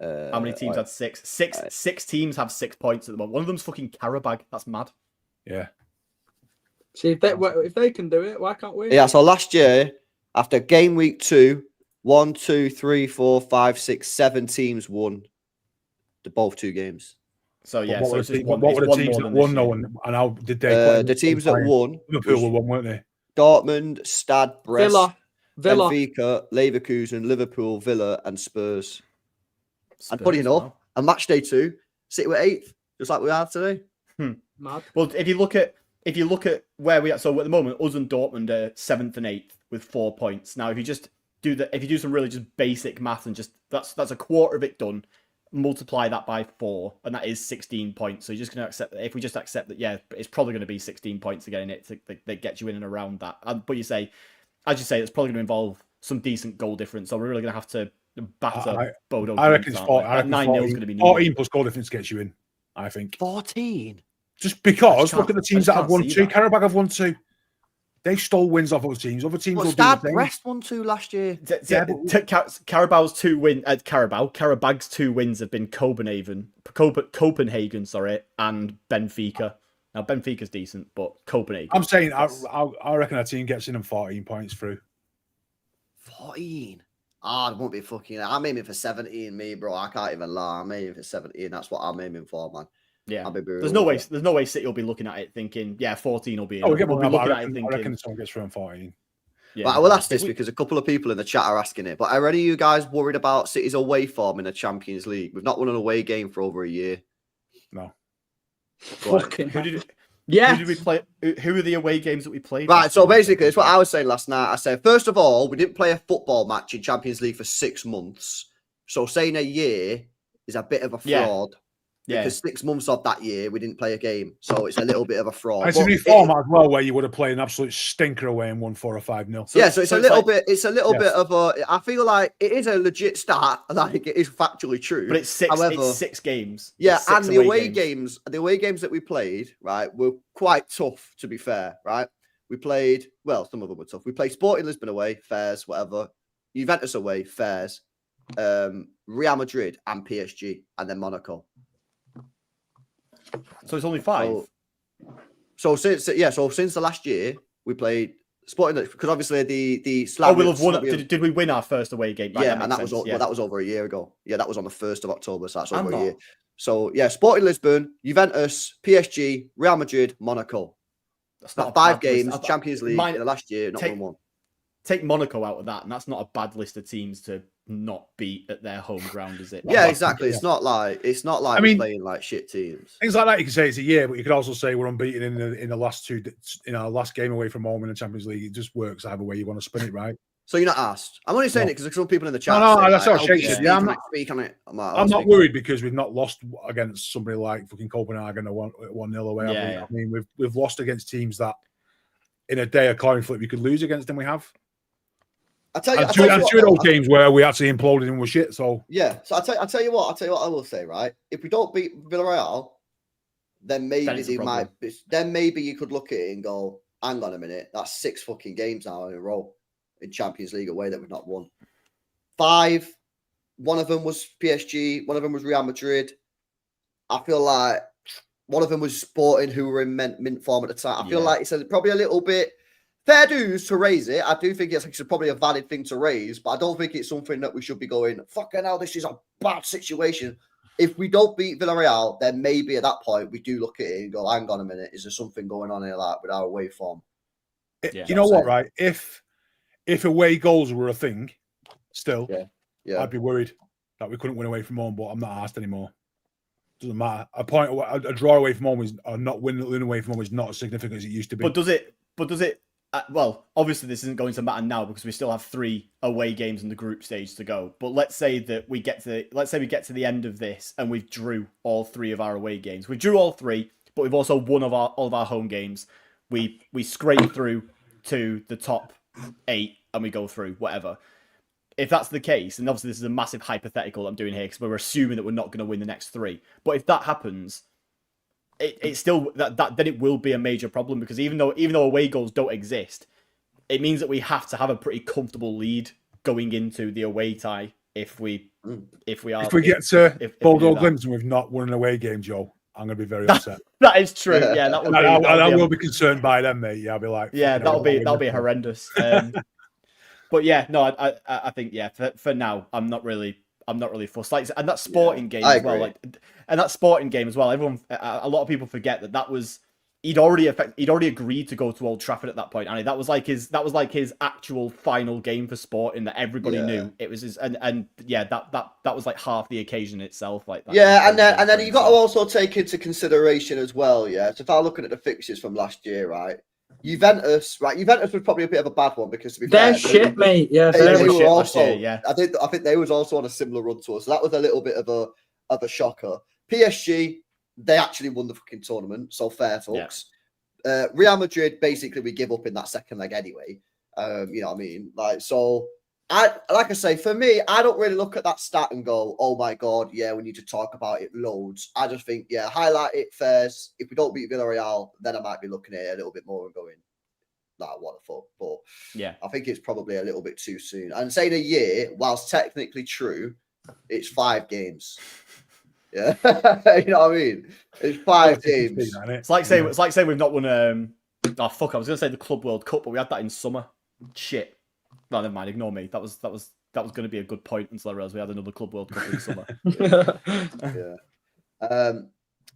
How many teams had 6? Six teams have 6 points at the moment. One of them's fucking Karabag. That's mad. Yeah. See, if they can do it, why can't we? Yeah, so last year, after game week 2, 1, 2, 3, 4, 5, 6, 7 teams won both 2 games. So yeah, what were the teams that won though, and how did they? The teams that won, Liverpool won, weren't they? Dortmund, Stade, Brest, Villa, Benfica, Leverkusen, Liverpool, Villa, and Spurs. And funny enough, on match day 2, City were 8th, just like we are today. Mad. Well, if you look at where we are, so at the moment, us and Dortmund are 7th and 8th with 4 points. Now, if you do some really just basic math and just that's a quarter of it done, multiply that by 4, and that is 16 points. So you're just going to accept that. If we just accept that, yeah, it's probably going to be 16 points again. That gets you in and around that. But as you say, it's probably going to involve some decent goal difference. So we're really going to have to batter Bodo. I reckon it's 9-0 is going to be 14 plus goal difference gets you in. I think 14. Just because look at the teams that have won 2. Karabag have won 2. They stole wins off other teams. Other teams will do the same. Brest won 2 last year. Carabag's 2 wins have been Copenhagen, and Benfica. Now Benfica's decent, but Copenhagen. I'm saying I reckon our team gets in and 14 points through. 14. It won't be fucking. I'm aiming for 17, me, bro. I can't even lie. I'm aiming for 17. That's what I'm aiming for, man. Yeah, there's no way City will be looking at it thinking, 14 will be. We'll be looking at it thinking, I reckon someone gets through on 14. Yeah. But I will ask this because a couple of people in the chat are asking it. But are any of you guys worried about City's away form in the Champions League? We've not won an away game for over a year. No. Fucking Who did we play? Who are the away games that we played? Right, so basically, it's what I was saying last night. I said, first of all, we didn't play a football match in Champions League for 6 months. So saying a year is a bit of a fraud. Yeah. Because 6 months of that year, we didn't play a game. So it's a little bit of a fraud. It's a new format as well, where you would have played an absolute stinker away and won 4 or 5-0. So it's a little bit of a, I feel like it is a legit start. Like it is factually true. But it's 6 games. Yeah, and the away games that we played, right, were quite tough, to be fair, right? We played, some of them were tough. We played Sporting Lisbon away, fairs, whatever. Juventus away, fairs. Real Madrid and PSG, and then Monaco. So it's only 5. So since the last year we played Sporting, because obviously the Slavic, we'll have won. Did we win our first away game? Right, yeah, and that was over a year ago. Yeah, that was on the 1st of October. So that's over a year. So yeah, Sporting Lisbon, Juventus, PSG, Real Madrid, Monaco. That's not 5 games. Champions League in the last year, not won one. Take Monaco out of that, and that's not a bad list of teams to not beat at their home ground, is it? Yeah, exactly. It's not like we're playing like shit teams. Things like that, you can say it's a year, but you could also say we're unbeaten in the last 2 in our last game away from home in the Champions League. It just works either way you want to spin it, right? So you're not asked. I'm only saying it because some people in the chat. No, that's what I said. Yeah, I'm not worried because we've not lost against somebody like fucking Copenhagen or 1-0 away. Yeah. I mean, we've lost against teams that in a day of coin flip we could lose against them. We have. I tell you, two of those games where we actually imploded and were shit. So yeah, so I tell you what I will say, right? If we don't beat Villarreal, then maybe you could look at it and go, hang on a minute, that's 6 fucking games now in a row in Champions League away that we've not won. 5, one of them was PSG, one of them was Real Madrid. I feel like one of them was Sporting, who were in mint form at the time. I feel like it's probably a little bit fair dues to raise it. I do think it's probably a valid thing to raise, but I don't think it's something that we should be going, fucking hell, this is a bad situation. If we don't beat Villarreal, then maybe at that point we do look at it and go, hang on a minute, is there something going on here like with our away form? You know what, right? If away goals were a thing, still, I'd be worried that we couldn't win away from home, but I'm not asked anymore. Doesn't matter. A draw away from home is, or not winning away from home is not as significant as it used to be. But does it? Well, obviously this isn't going to matter now because we still have 3 away games in the group stage to go. But let's say we get to the end of this and we've drew all 3 of our away games. We drew all 3, but we've also won all of our home games. We scrape through to the top 8 and we go through whatever. If that's the case, and obviously this is a massive hypothetical I'm doing here because we're assuming that we're not going to win the next 3. But if that happens, it's still that then it will be a major problem because even though away goals don't exist, it means that we have to have a pretty comfortable lead going into the away tie if we get to Bodo Glimt and we've not won an away game, Joe, I'm going to be very upset. That is true. Yeah, I will be concerned by them, mate. Yeah, I'll be like, that'll be horrendous. But yeah, no, I think for now I'm not really fussed. Like, and that Sporting game as well. Like, and that Sporting game as well. A lot of people forget that was he'd already agreed to go to Old Trafford at that point, and that was like his actual final game for Sporting that everybody knew it was his, and that was like half the occasion itself, like that. Yeah, and then you got to also take into consideration as well. Yeah, so if I'm looking at the fixtures from last year, right. Juventus was probably a bit of a bad one because to be fair, they're shit, mate. Yeah, they were shit also. last year, yeah. I think they was also on a similar run to us. So that was a little bit of a shocker. PSG, they actually won the fucking tournament, so fair talks. Yeah. Real Madrid, basically, we give up in that second leg anyway. You know what I mean? Like, so like I say, for me, I don't really look at that stat and go, oh my God, yeah, we need to talk about it loads. I just think, yeah, highlight it first. If we don't beat Villarreal, then I might be looking at it a little bit more and going, like, what the fuck? But yeah, I think it's probably a little bit too soon. And saying a year, whilst technically true, it's 5 games. Yeah, you know what I mean? It's 5 games. It's like saying we've not won. Oh fuck! I was gonna say the Club World Cup, but we had that in summer. Shit. No, never mind. Ignore me. That was going to be a good point until I realised we had another Club World Cup in summer. Yeah.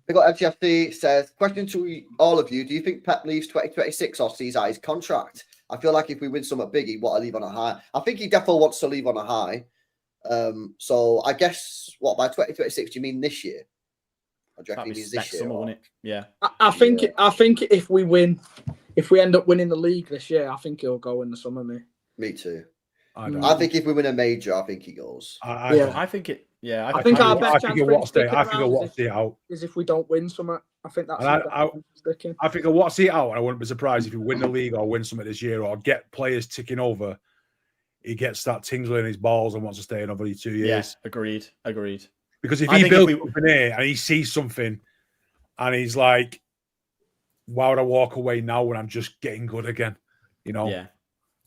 We got FGFC says, question to all of you: do you think Pep leaves 2026 or sees out his contract? I feel like if we win something big, he'd want to leave on a high. I think he definitely wants to leave on a high. So I guess by 2026, do you mean this year? Or do you reckon he means this year? Summer, wouldn't it? Yeah. I think if we end up winning the league this year, I think he'll go in the summer, mate. Me too. I think if we win a major, I think he goes. I think it. Yeah, I think our best chance is if we don't win something. I think that's. I think I want to see it out. I wouldn't be surprised if we win the league or win something this year or get players ticking over. He gets that tingling in his balls and wants to stay another 2 years. Yeah, agreed. Because if he builds something here and he sees something and he's like, why would I walk away now when I'm just getting good again? You know? Yeah.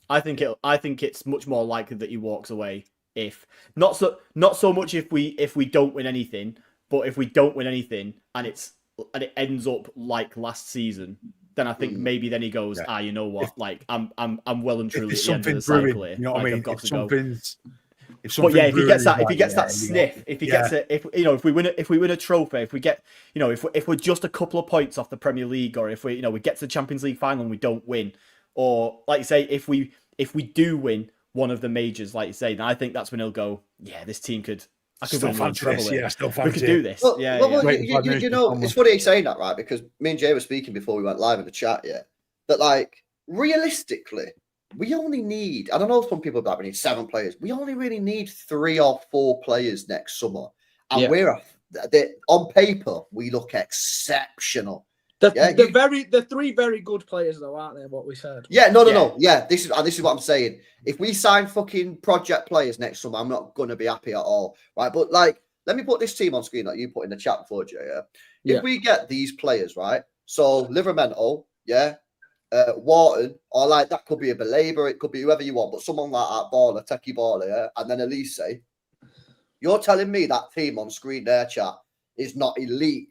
I think it's much more likely that he walks away if not so much if we don't win anything, but if we don't win anything and it ends up like last season, then I think maybe then he goes, you know what, like I'm well and truly at the end of the cycle here. You know what I mean? If he gets that sniff, if we win a trophy, if we get, if we're just a couple of points off the Premier League, or if we get to the Champions League final and we don't win, or like you say, if we do win one of the majors, like you say, then I think that's when he'll go, yeah, this team could. I could still fancy this. Yeah, still fancy. We could do this. Well, it's funny you saying that, right? Because me and Jay were speaking before we went live in the chat, that like realistically, we only need. I don't know if some people we need 7 players. We only really need 3 or 4 players next summer, and on paper we look exceptional. The 3 very good players, though, aren't they? What we said. Yeah, no. Yeah, this is what I'm saying. If we sign fucking project players next summer, I'm not gonna be happy at all, right? But like, let me put this team on screen that you put in the chat before, Jay. If we get these players, right? So Livramento, Wharton, or like that could be a Belabor, it could be whoever you want, but someone like that, baller, techie baller, and then Elise. You're telling me that team on screen there, chat, is not elite?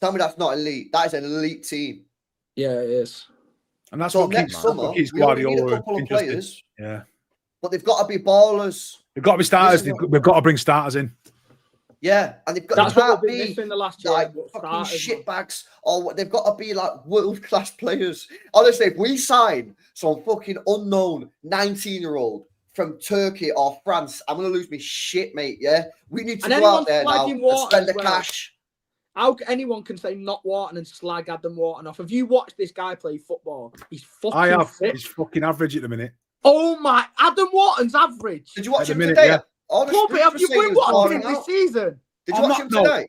Tell me that's not elite. That is an elite team. Yeah, it is. And that's what next summer, we only need a couple of players. Yeah. But they've got to be ballers. They've got to be starters. We've got to bring starters in. Yeah, and they've got that's what we've been missing the last year. Like fucking shitbags, or they've got to be like world-class players. Honestly, if we sign some fucking unknown 19-year-old from Turkey or France, I'm going to lose my shit, mate, yeah? We need to go out there now and spend the cash. How anyone can say not Wharton and slag Adam Wharton off? Have you watched this guy play football? He's fucking fit. He's fucking average at the minute. Oh my, Adam Wharton's average. Did you watch him today? Yeah. Have you been watching him this season? Did you watch him today?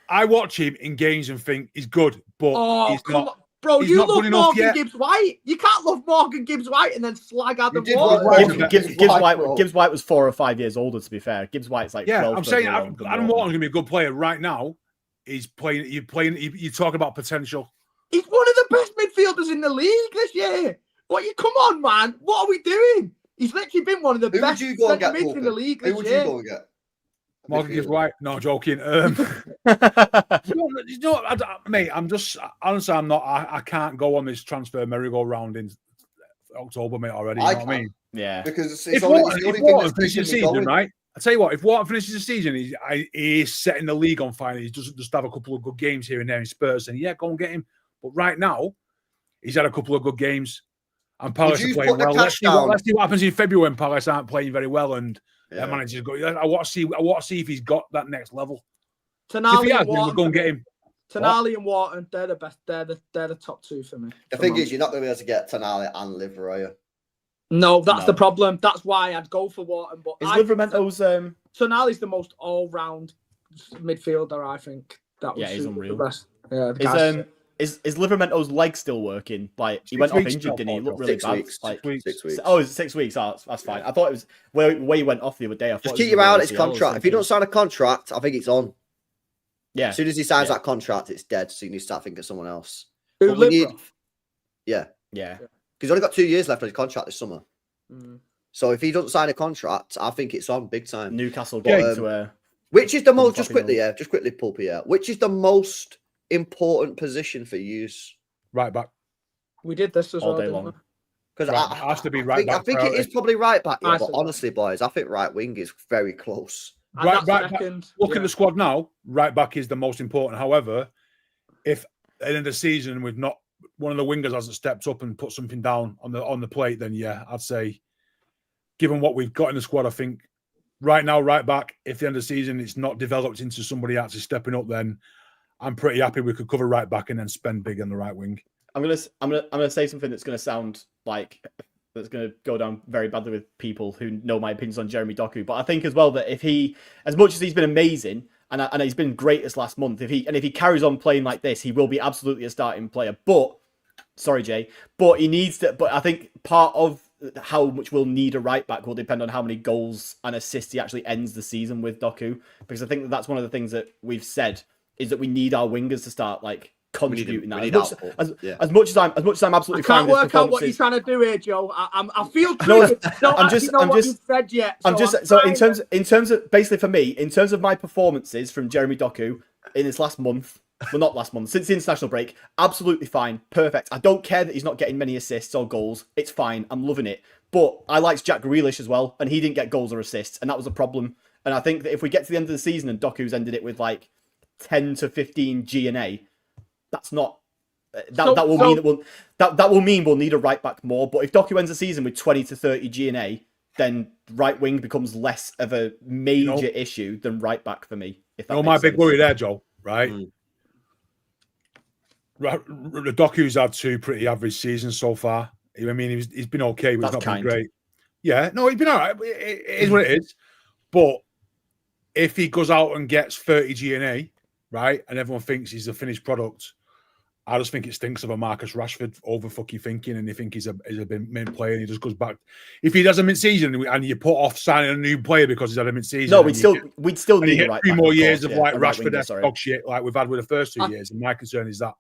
I watch him in games and think he's good, but he's not. Bro, you love Morgan Gibbs-White. You can't love Morgan Gibbs-White and then slag Adam Wharton. Gibbs White was 4 or 5 years older, to be fair. Gibbs White's like 12. I'm saying Adam Wharton's going to be a good player right now. He's playing. You're talking about potential. He's one of the best midfielders in the league this year. Come on, man. What are we doing? He's literally been one of the best centre mids in the league this year. Who would you go and get? Morgan Gibbs-White. No, joking. Mate, I'm just honestly, I'm not. I can't go on this transfer merry-go-round in October, mate. Already, you know what I mean? Yeah. Because it's only Wharton finishes the season, right? I tell you what, if Wharton finishes the season, he's setting the league on fire. He doesn't just have a couple of good games here and there in Spurs, and go and get him. But right now, he's had a couple of good games, and Palace are playing put the well. cash Let's see what happens in February when Palace aren't playing very well and their Yeah. managers go. I want to see if he's got that next level. If he Tonali has, and then we'll go and get Wharton. him. Tonali and Wharton, they're the best. They're the top two for me. The thing is, you're not going to be able to get Tonali and Liver, are you? No, that's the problem. That's why I'd go for Wharton. But Is Livermento's Tonali's the most all-round midfielder, I think. That was he's unreal. The best. Yeah, is Livermento's leg still working? Like he went off injured, didn't he? He looked really bad. 6 weeks. 6 weeks. Oh, is it 6 weeks? Oh, that's fine. I thought it was where he went off the other day. I thought Just keep your eye on his contract. If he don't sign a contract, I think it's on. Yeah. As soon as he signs that contract, it's dead. So you need to start thinking of someone else. Who, yeah. Yeah. Because he's only got 2 years left on his contract this summer. Mm. So if he doesn't sign a contract, I think it's on big time. Newcastle going to which is the most just quickly, Pulpy, which is the most important position for use? Right back. We did this as all well, day didn't long. Because it has to be right back. I think it is probably right back, I but see. honestly, boys, I think right wing is very close. And Right that's back. second. Look at the squad now. Right back is the most important. However, if at the end of the season we've not one of the wingers hasn't stepped up and put something down on the plate, then yeah, I'd say, given what we've got in the squad, I think right now, right back, if at the end of the season it's not developed into somebody actually stepping up, then I'm pretty happy we could cover right back and then spend big on the right wing. I'm gonna say something that's gonna sound like that's gonna go down very badly with people who know my opinions on Jeremy Doku. But I think as well that if he, as much as he's been amazing and he's been great this last month, if he carries on playing like this, he will be absolutely a starting player. But sorry, Jay, but he needs to. But I think part of how much we'll need a right back will depend on how many goals and assists he actually ends the season with Doku, because I think that's one of the things that we've said is that we need our wingers to start like contributing that. As much as I'm absolutely fine with his performances. I can't work out what you're trying to do here, Joe. I feel triggered. I'm just said yet. In terms of basically for me, in terms of my performances from Jeremy Doku in this last month, well, not last month, since the international break, absolutely fine, perfect. I don't care that he's not getting many assists or goals. It's fine. I'm loving it. But I liked Jack Grealish as well, and he didn't get goals or assists, and that was a problem. And I think that if we get to the end of the season and Doku's ended it with like 10 to 15 G&A, that's not that will mean we'll need a right back more. But if Doku ends the season with 20 to 30 G&A, then right wing becomes less of a major issue than right back for me. If that my big worry there, Joe, right? Doku's had 2 pretty average seasons so far. I mean, he's been okay, but he's not been great. Yeah, no, he's been all right. It is what it is. But if he goes out and gets 30 G&A, right, and everyone thinks he's a finished product, I just think it stinks of a Marcus Rashford over fucking thinking, and they think he's a main player, and he just goes back. If he does a mid-season and you put off signing a new player because he's had a mid-season, no, we'd still need a right 3 more years of like Rashford dog shit like we've had with the first 2 years, and my concern is that.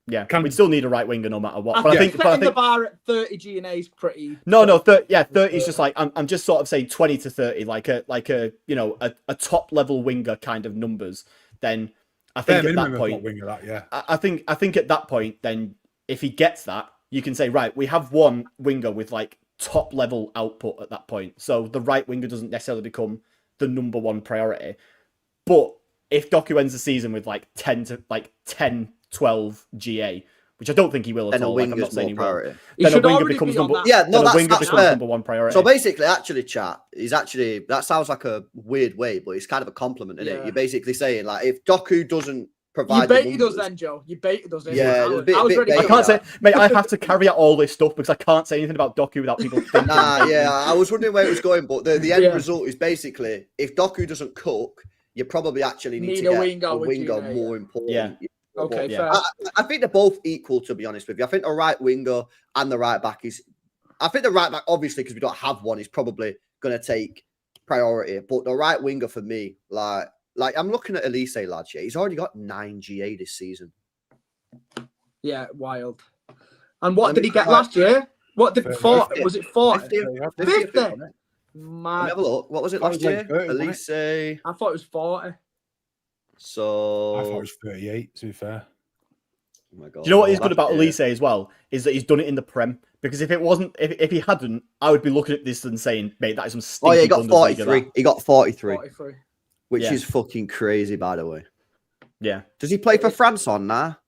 Yeah, we'd still need a right winger no matter what. But I think the bar at 30 G&A is pretty. No, 30 is just like I'm just sort of saying 20 to 30, like a a top level winger kind of numbers. Then I think at that point, I think at that point, then if he gets that, you can say right, we have one winger with like top level output at that point. So the right winger doesn't necessarily become the number one priority. But if Doku ends the season with like 10, 12 GA, which I don't think he will at all. Like, I'm not saying he will. Then a winger becomes number one priority. So basically, actually, chat, that sounds like a weird way, but it's kind of a compliment, isn't it? You're basically saying like if Doku doesn't provide, you bet he does then, Joe. You bet he does then. Yeah, I was ready. I can't say, mate. I have to carry out all this stuff because I can't say anything about Doku without people thinking. I was wondering where it was going, but the end result is basically if Doku doesn't cook, you probably actually need to get a winger more important. Yeah. Okay, fair. I think they're both equal, to be honest with you. I think the right winger and the right back is. I think the right back, obviously, because we don't have one, is probably going to take priority. But the right winger for me, like I'm looking at Elise, lads. Yeah, he's already got 9 GA this season. Yeah, wild. And what did he get last year? What did 40? Was it 40? 50. Let me have a look. What was it last year? 30, Elise. I thought it was 40. So I thought it was 38, to be fair. Oh my God. Do you know what is good about Elise as well? Is that he's done it in the Prem. Because if it wasn't, if he hadn't, I would be looking at this and saying, mate, that is some stinky. He got 43. He got 43. 43. Which is fucking crazy, by the way. Yeah. Does he play for France on now?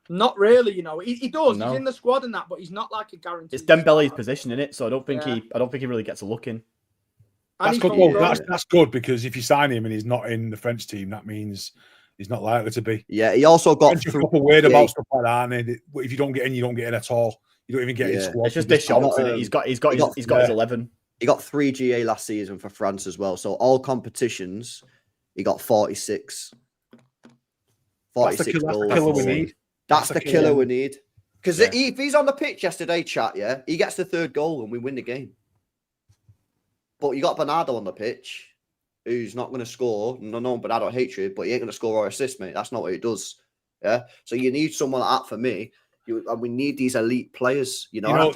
Not really, you know. He does. No. He's in the squad and that, but he's not like a guarantee. It's Dembele's position in it, so I don't think he really gets a look in. That's good. Well, that's good because if you sign him and he's not in the French team, that means he's not likely to be. Yeah, he also got proper weird about stuff like that. And if you don't get in, you don't get in at all. You don't even get in squad. It's just Deschamps. He's got his 11. He got 3 GA last season for France as well. So all competitions, he got 46. 46 goals. That's the killer we need. Because if he's on the pitch yesterday, chat, he gets the 3rd goal and we win the game. But you got Bernardo on the pitch, who's not going to score. No, Bernardo hatred, but he ain't going to score or assist, mate. That's not what he does. Yeah. So you need someone like that for me. And we need these elite players. You know,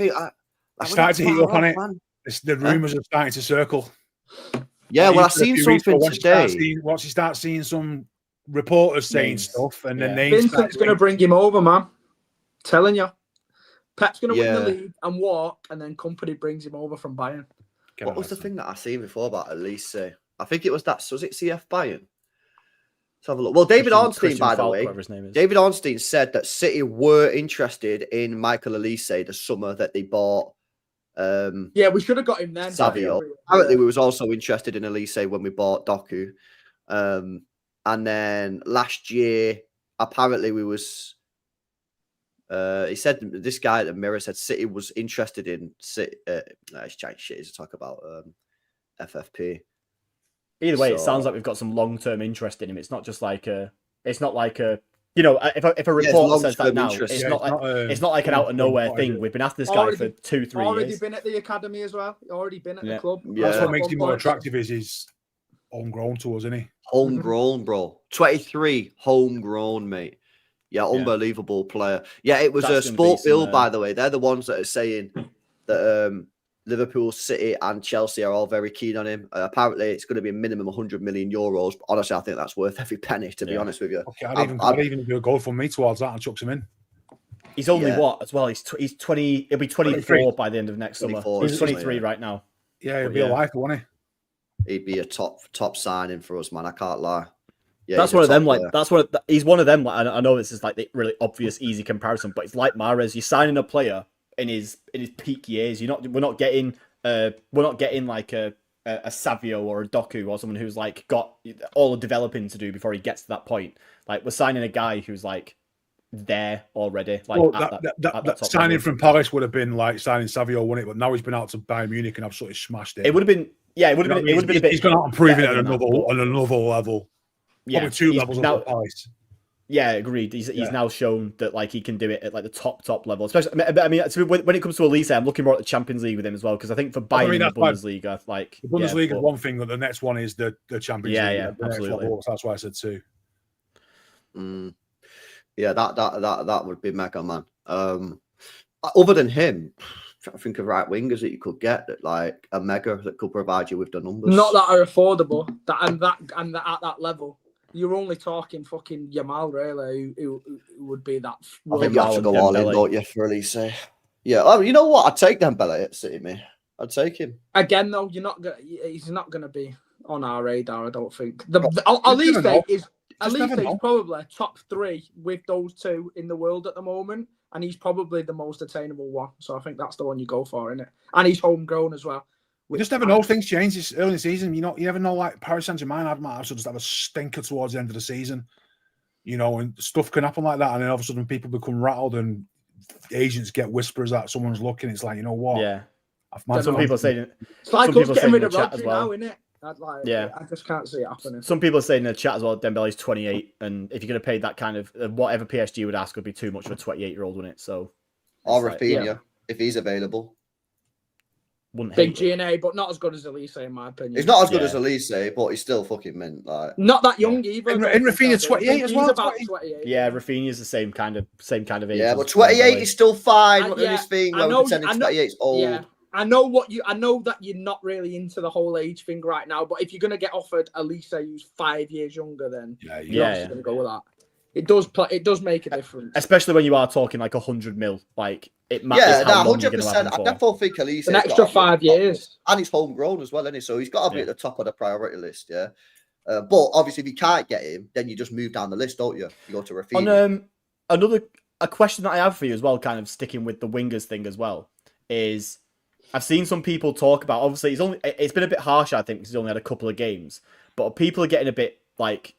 I started to heat up on it. The rumours are starting to circle. Yeah, well, I've seen something today. Once you start seeing some reporters saying stuff, and then Vincent's going to bring him over, man. Telling you, Pep's going to win the league and walk, and then Company brings him over from Bayern. What was the thing that I seen before about Elise? I think it was that. Was it CF Bayern? Let's have a look. Well, David Ornstein, by the way, David Ornstein said that City were interested in Michael Elise the summer that they bought. We should have got him then. Savinho. Apparently, we was also interested in Elise when we bought Doku. And then last year, apparently we was. He said this guy at the Mirror said City was interested in City. It's giant shit to talk about FFP. Either way, it sounds like we've got some long-term interest in him. It's not just like a. It's not like a. You know, if a reporter says that now, it's not like an out of nowhere thing. We've been after this guy for 2-3 years. Already been at the academy as well. Already been at the club. Yeah. That's what makes him more attractive. Is he's homegrown to us, isn't he? Homegrown, bro. 23, homegrown, mate. Yeah, unbelievable player. Yeah, it was a Sport Bill, by the way. They're the ones that are saying that Liverpool, City, and Chelsea are all very keen on him. Apparently, it's going to be a minimum 100 million euros. But honestly, I think that's worth every penny, to be honest with you. Okay, I'd even do a goal for me towards that and chucks him in. He's only what as well? He's 20. He'll be 24 by the end of next summer. He's 23 right now. Yeah, he'll be a lifer, won't he? He'd be a top signing for us, man. I can't lie. Yeah, that's one of them. He's one of them. I know this is like the really obvious, easy comparison, but it's like Mahrez. You're signing a player in his peak years. We're not getting like a Savinho or a Doku or someone who's like got all the developing to do before he gets to that point. Like we're signing a guy who's like there already. Like that signing from Paris would have been like signing Savinho, wouldn't it? But now he's been out to Bayern Munich and absolutely smashed it. It would have been. Yeah, it would have been. It would have been a bit. He's gone out and proven it at another level. Yeah, probably 2 levels above Paris. Yeah, agreed. He's now shown that like he can do it at like the top level. Especially, I mean, when it comes to Elise, I'm looking more at the Champions League with him as well because I think for Bayern the Bundesliga, like the Bundesliga is one thing, but the next one is the Champions League. Yeah, absolutely. That's why I said 2. Yeah, that would be mega, man. Other than him, I'm trying to think of right wingers that you could get that like a mega that could provide you with the numbers. Not that are affordable. That at that level. You're only talking fucking Yamal, really, who would be that. I think you have to go all in, don't you, for Elise? Yeah. Oh, you know what? I'd take Dembele at City, mate. I'd take him. Again, though, he's not going to be on our radar, I don't think. Elise is probably top 3 with those 2 in the world at the moment, and he's probably the most attainable one. So I think that's the one you go for, isn't it? And he's homegrown as well. We just never know. Things change this early in the season. You never know. Like Paris Saint-Germain might just have a stinker towards the end of the season. And stuff can happen like that. And then all of a sudden people become rattled and agents get whispers that someone's looking. It's like, you know what? Yeah. Some people saying it's like us getting rid of Rodri now, isn't it? I just can't see it happening. Some people are saying in the chat as well, Dembele's 28, and if you're going to pay that kind of whatever PSG would ask would be too much for a 28-year-old, wouldn't it? So, or Rafinha, if he's available. Big G&A, but not as good as Elise, in my opinion. He's not as good as Elise, but he's still fucking mint. Like not that young either. And Rafinha's 28 as well. About 28. Yeah, Rafinha's the same kind of age. Yeah, but 28 is still fine. Doing his thing. I know 28 is old. Yeah. I know that you're not really into the whole age thing right now, but if you're gonna get offered Elise who's 5 years younger, then you're gonna go with that. It does make a difference, especially when you are talking like 100 mil. Like it matters. Yeah, 100%. I definitely think Elise an extra 5 years, and he's homegrown as well, isn't he? So he's got to be at the top of the priority list. Yeah, but obviously if you can't get him, then you just move down the list, don't you? You go to Rafinha. Another a question that I have for you as well, kind of sticking with the wingers thing as well, is I've seen some people talk about, obviously it's been a bit harsh, I think, because he's only had a couple of games, but people are getting a bit like,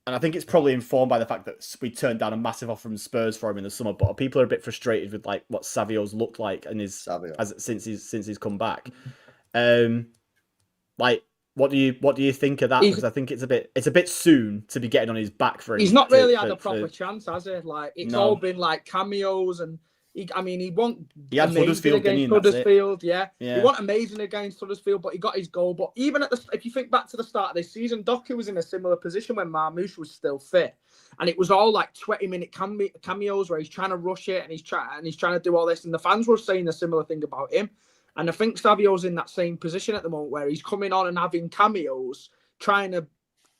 and I think it's probably informed by the fact that we turned down a massive offer from Spurs for him in the summer, but people are a bit frustrated with like what Savio's looked like and since he's come back. Like, what do you think of that? Because I think it's a bit soon to be getting on his back for him. He's not really had a proper chance, has he? Like, it's all been like cameos, and he had Huddersfield against Huddersfield, yeah. He wasn't amazing against Huddersfield, but he got his goal. But even if you think back to the start of this season, Doku was in a similar position when Marmoush was still fit, and it was all like 20-minute cameos where he's trying to rush it and he's trying to do all this, and the fans were saying a similar thing about him. And I think Savio's in that same position at the moment where he's coming on and having cameos, trying to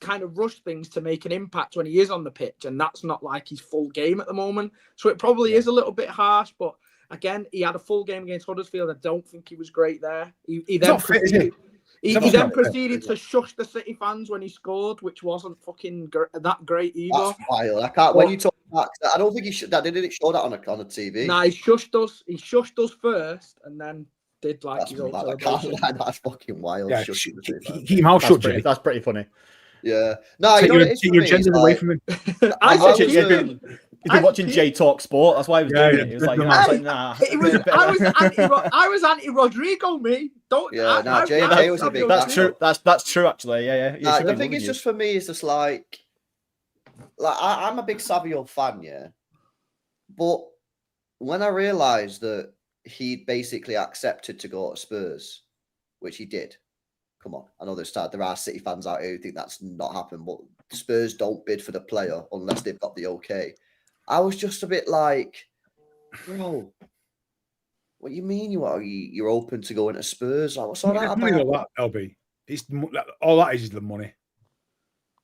kind of rush things to make an impact when he is on the pitch. And that's not like his full game at the moment. So it probably is a little bit harsh. But again, he had a full game against Huddersfield. I don't think he was great there. He then proceeded to shush the City fans when he scored, which wasn't fucking that great either. That's wild. I can't. When you talk back, I don't think he should. That didn't show that on the TV. Nah, he shushed us. He shushed us first, and then did like his own celebration. That's fucking wild. Yeah, keep him out shut, Jay. That's pretty funny. Yeah. No, take your agenda away from him. He's been watching Jay Talk Sport. That's why he was doing it. He was like, nah. I was anti-Rodrigo, me. Don't. Yeah, no, Jay was a big. That's true. That's true, actually. Yeah. The thing is, just for me, is just like I'm a big Savio fan, yeah. But when I realised that he basically accepted to go to Spurs, which he did. Come on, I know there are City fans out here who think that's not happened, but Spurs don't bid for the player unless they've got the okay. I was just a bit like, bro, what do you mean you're open to going to Spurs? Like, what's all that about? LB, all that is the money.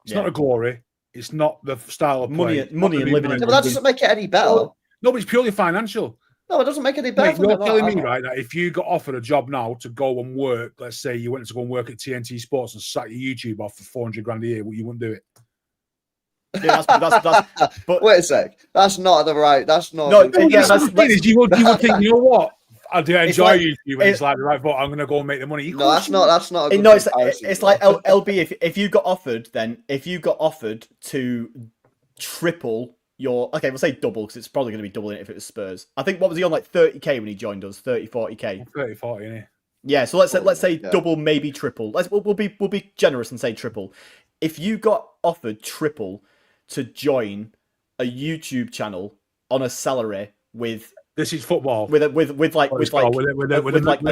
It's not the glory. It's not the style of play. Money and living. But that doesn't make it any better. No, but it's purely financial. No, it doesn't make any better. Mate, you're telling me, right, that if you got offered a job now to go and work, let's say you went to go and work at TNT Sports and sat your YouTube off for 400 grand a year, well, you wouldn't do it. Yeah, that's but wait a sec. That's not the right. That's not. No, you would think, you know what? I do enjoy YouTube, and it's like right, but I'm gonna go and make the money. No, that's not. That's not. It's like LB. If you got offered, to triple your, okay, we'll say double because it's probably going to be doubling it if it was Spurs. I think, what was he on, like 30k when he joined us? 40k. 40, innit? Yeah, so let's say double, maybe triple. We'll be generous and say triple. If you got offered triple to join a YouTube channel on a salary with, this is football, with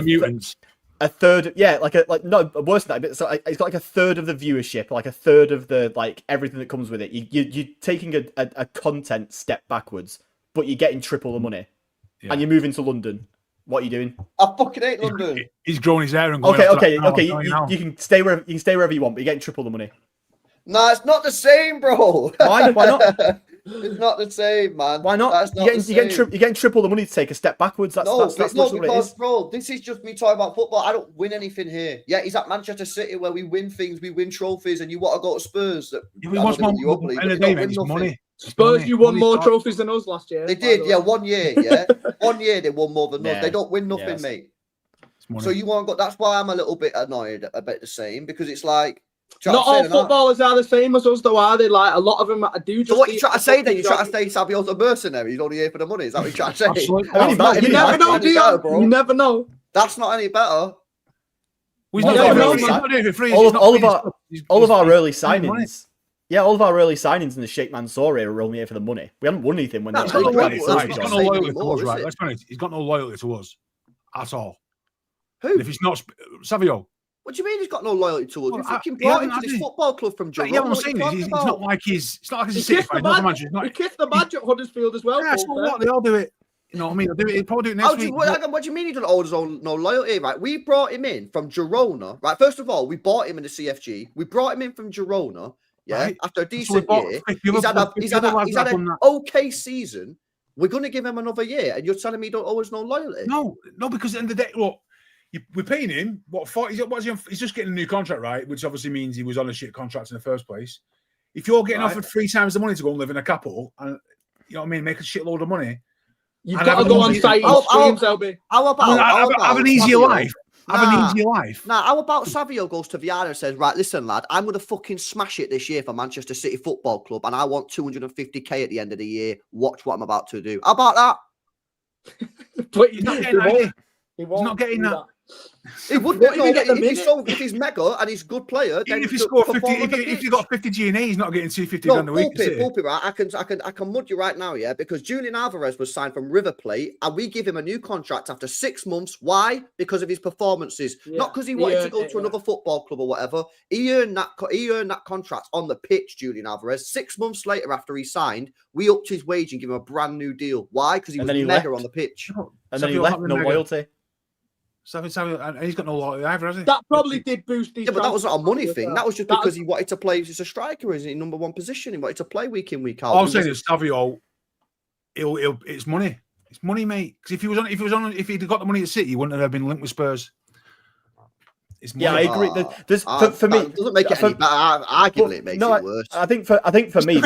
mutants. A third, yeah, no, worse than that. But so it's got like a third of the viewership, like a third of the everything that comes with it. You're taking a content step backwards, but you're getting triple the money, and you're moving to London. What are you doing? I fucking hate London. He's growing his hair and going. Okay. You can stay wherever you want, but you're getting triple the money. No, it's not the same, bro. Why not? It's not the same, man. Why not? You're getting triple the money to take a step backwards. That's because, bro, this is just me talking about football. I don't win anything here. Yeah, he's at Manchester City where we win things, we win trophies, and you want to go to Spurs. Money. Spurs, you won more trophies than us last year. They did, 1 year, yeah. 1 year they won more than us. They don't win nothing, mate. So you want to go? That's why I'm a little bit annoyed about the same, because it's like. Not all footballers are the same as us, though, are they? Like, a lot of them do just... So what you trying to say then? You trying to say Savio's a mercenary? He's only here for the money? Is that what you're trying to say? Absolutely. You never know, do you? Bro. You never know. That's not any better. All of our early signings... Yeah, all of our early signings in the Sheikh Mansour era were only here for the money. We haven't won anything when He's got no loyalty to us, right? Let's be honest. He's got no loyalty to us at all. Who? If he's not... Savio. What do you mean he's got no loyalty to us? We fucking brought him to this football club from Jerome. Yeah, what I'm saying is, it's not like he's a City fan. He kissed the badge at Huddersfield as well. Yeah, so what? They all do it. You know what I mean? He'll probably do it next week. What do you mean he doesn't hold his own no loyalty, right? We brought him in from Girona, right? First of all, we bought him in the CFG. We brought him in from Girona, right? After a decent year. He's had an okay season. We're going to give him another year, and you're telling me he don't owe us no loyalty? No, because at the end of the day, look, we're paying him, he's just getting a new contract, right? Which obviously means he was on a shit contract in the first place. If you're getting offered 3 times the money to go and live in a capital, and you know what I mean, make a shitload of money. You've got to go on site and streams, LB. How about have an easier life? Have an easier life. Nah, how about Savinho goes to Viana and says, right, listen, lad, I'm going to fucking smash it this year for Manchester City Football Club, and I want 250k at the end of the year. Watch what I'm about to do. How about that? But He's not getting that. He won't He's not getting do that. He wouldn't even get if he's mega and he's a good player. Even then if he scored 50, if he got 50 G&A, he's not getting 250 grand a week. Pulpit, right? I can mud you right now, yeah, because Julian Alvarez was signed from River Plate, and we give him a new contract after 6 months. Why? Because of his performances, not because he wanted to go to another football club or whatever. He earned that contract on the pitch. Julian Alvarez. 6 months later, after he signed, we upped his wage and give him a brand new deal. Why? Because he was mega on the pitch, and then he left, no loyalty. And he's got no loyalty either, has he? That probably did boost his. Yeah, but that was not a money thing. That was just because he wanted to play as a striker, is in number one position. He wanted to play week in, week out. All I'm saying is Savinho, it's money. It's money, mate. Because if he'd got the money at City, he wouldn't have been linked with Spurs. It's money. Yeah, I agree. For me, it doesn't make it any better. Arguably, it makes it worse. I think for me,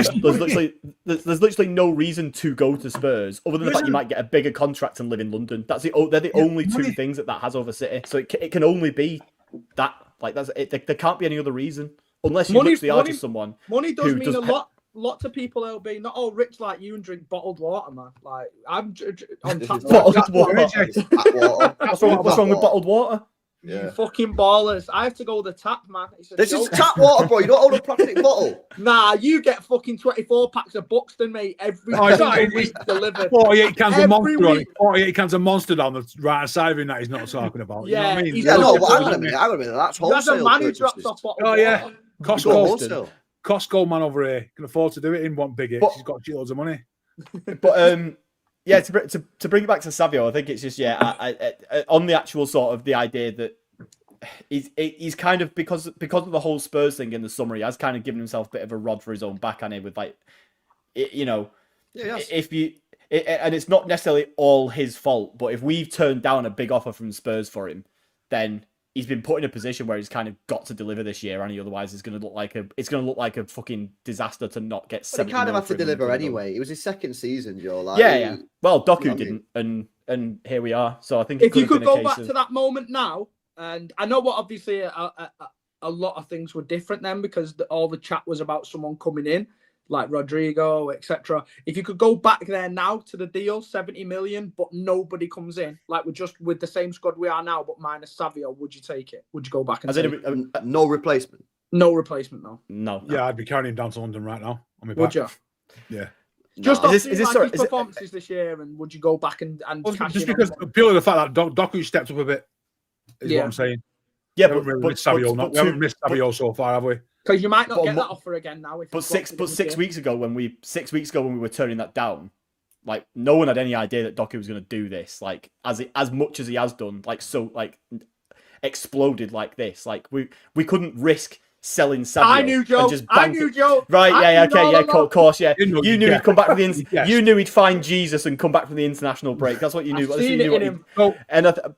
there's literally no reason to go to Spurs other than the fact you might get a bigger contract and live in London. They're the only two things that has over City. So it can only be that. Like that's it. There can't be any other reason unless you literally are just someone. Money does mean a lot to people. LB, not all rich like you and drink bottled water, man. Like I'm on tap bottled water. What's wrong with bottled water? Yeah. You fucking ballers. I have to go to the tap, man. This is tap water, bro. You don't own a plastic bottle. Nah, you get fucking 24 packs of Buxton, mate, every week delivered. 48 cans of Monster on it. 48 cans of Monster down the right side of him that he's not talking about. Yeah, you know what I mean? Yeah, no, but hang on a minute. That's wholesale. There's a man who drops off bottled water. Yeah. Costco man over here can afford to do it in one big hit. He's got loads of money. But yeah, to bring it back to Savio, I think it's just on the actual sort of the idea that he's kind of because of the whole Spurs thing in the summer, he has kind of given himself a bit of a rod for his own back, and with and it's not necessarily all his fault, but if we've turned down a big offer from Spurs for him, then he's been put in a position where he's kind of got to deliver this year, and otherwise it's going to look like a fucking disaster to not get. But he kind of had to deliver anyway. It was his second season, Joe. Well, Doku didn't, and here we are. So I think if you could go back to that moment now, and I know what obviously a lot of things were different then because all the chat was about someone coming in like Rodrigo, etc. If you could go back there now to the deal, 70 million, but nobody comes in, like we're just with the same squad we are now, but minus Savio, would you take it? Would you go back and take it? No replacement? No replacement, no. No. Yeah, I'd be carrying him down to London right now. Would you? Yeah. Just off his performances this year, and would you go back and just because purely the fact that Doku stepped up a bit is what I'm saying. Yeah, we haven't missed Savio so far, have we? Because you might not get that offer again now. But 6 weeks ago when we were turning that down, like no one had any idea that Doku was going to do this. Like as much as he has done, exploded like this. Like we couldn't risk selling Savio. I knew Joe. I knew Joe. Right? Of course. Yeah. You knew he'd come back from the. You knew he'd find Jesus and come back from the international break. That's what you knew. But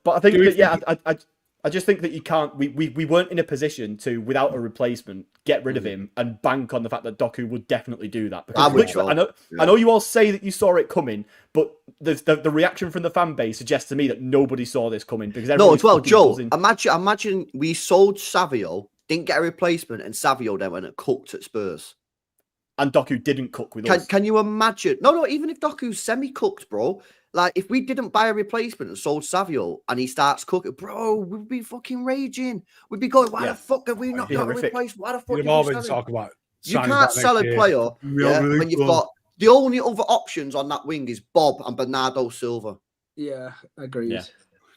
I think that I just think that you can't. We weren't in a position to, without a replacement, get rid of him and bank on the fact that Doku would definitely do that. Because I know you all say that you saw it coming, but the reaction from the fan base suggests to me that nobody saw this coming. Because Joe, imagine we sold Savio, didn't get a replacement, and Savio then went and cooked at Spurs. And Doku didn't cook with us. Can you imagine? No, even if Doku's semi-cooked, bro. Like, if we didn't buy a replacement and sold Savio and he starts cooking, bro, we'd be fucking raging. We'd be going, why the fuck have we not got a replacement? Why the fuck have we talk about you can't sell a player when you've got the only other options on that wing is Bob and Bernardo Silva. Yeah, agreed. Yeah.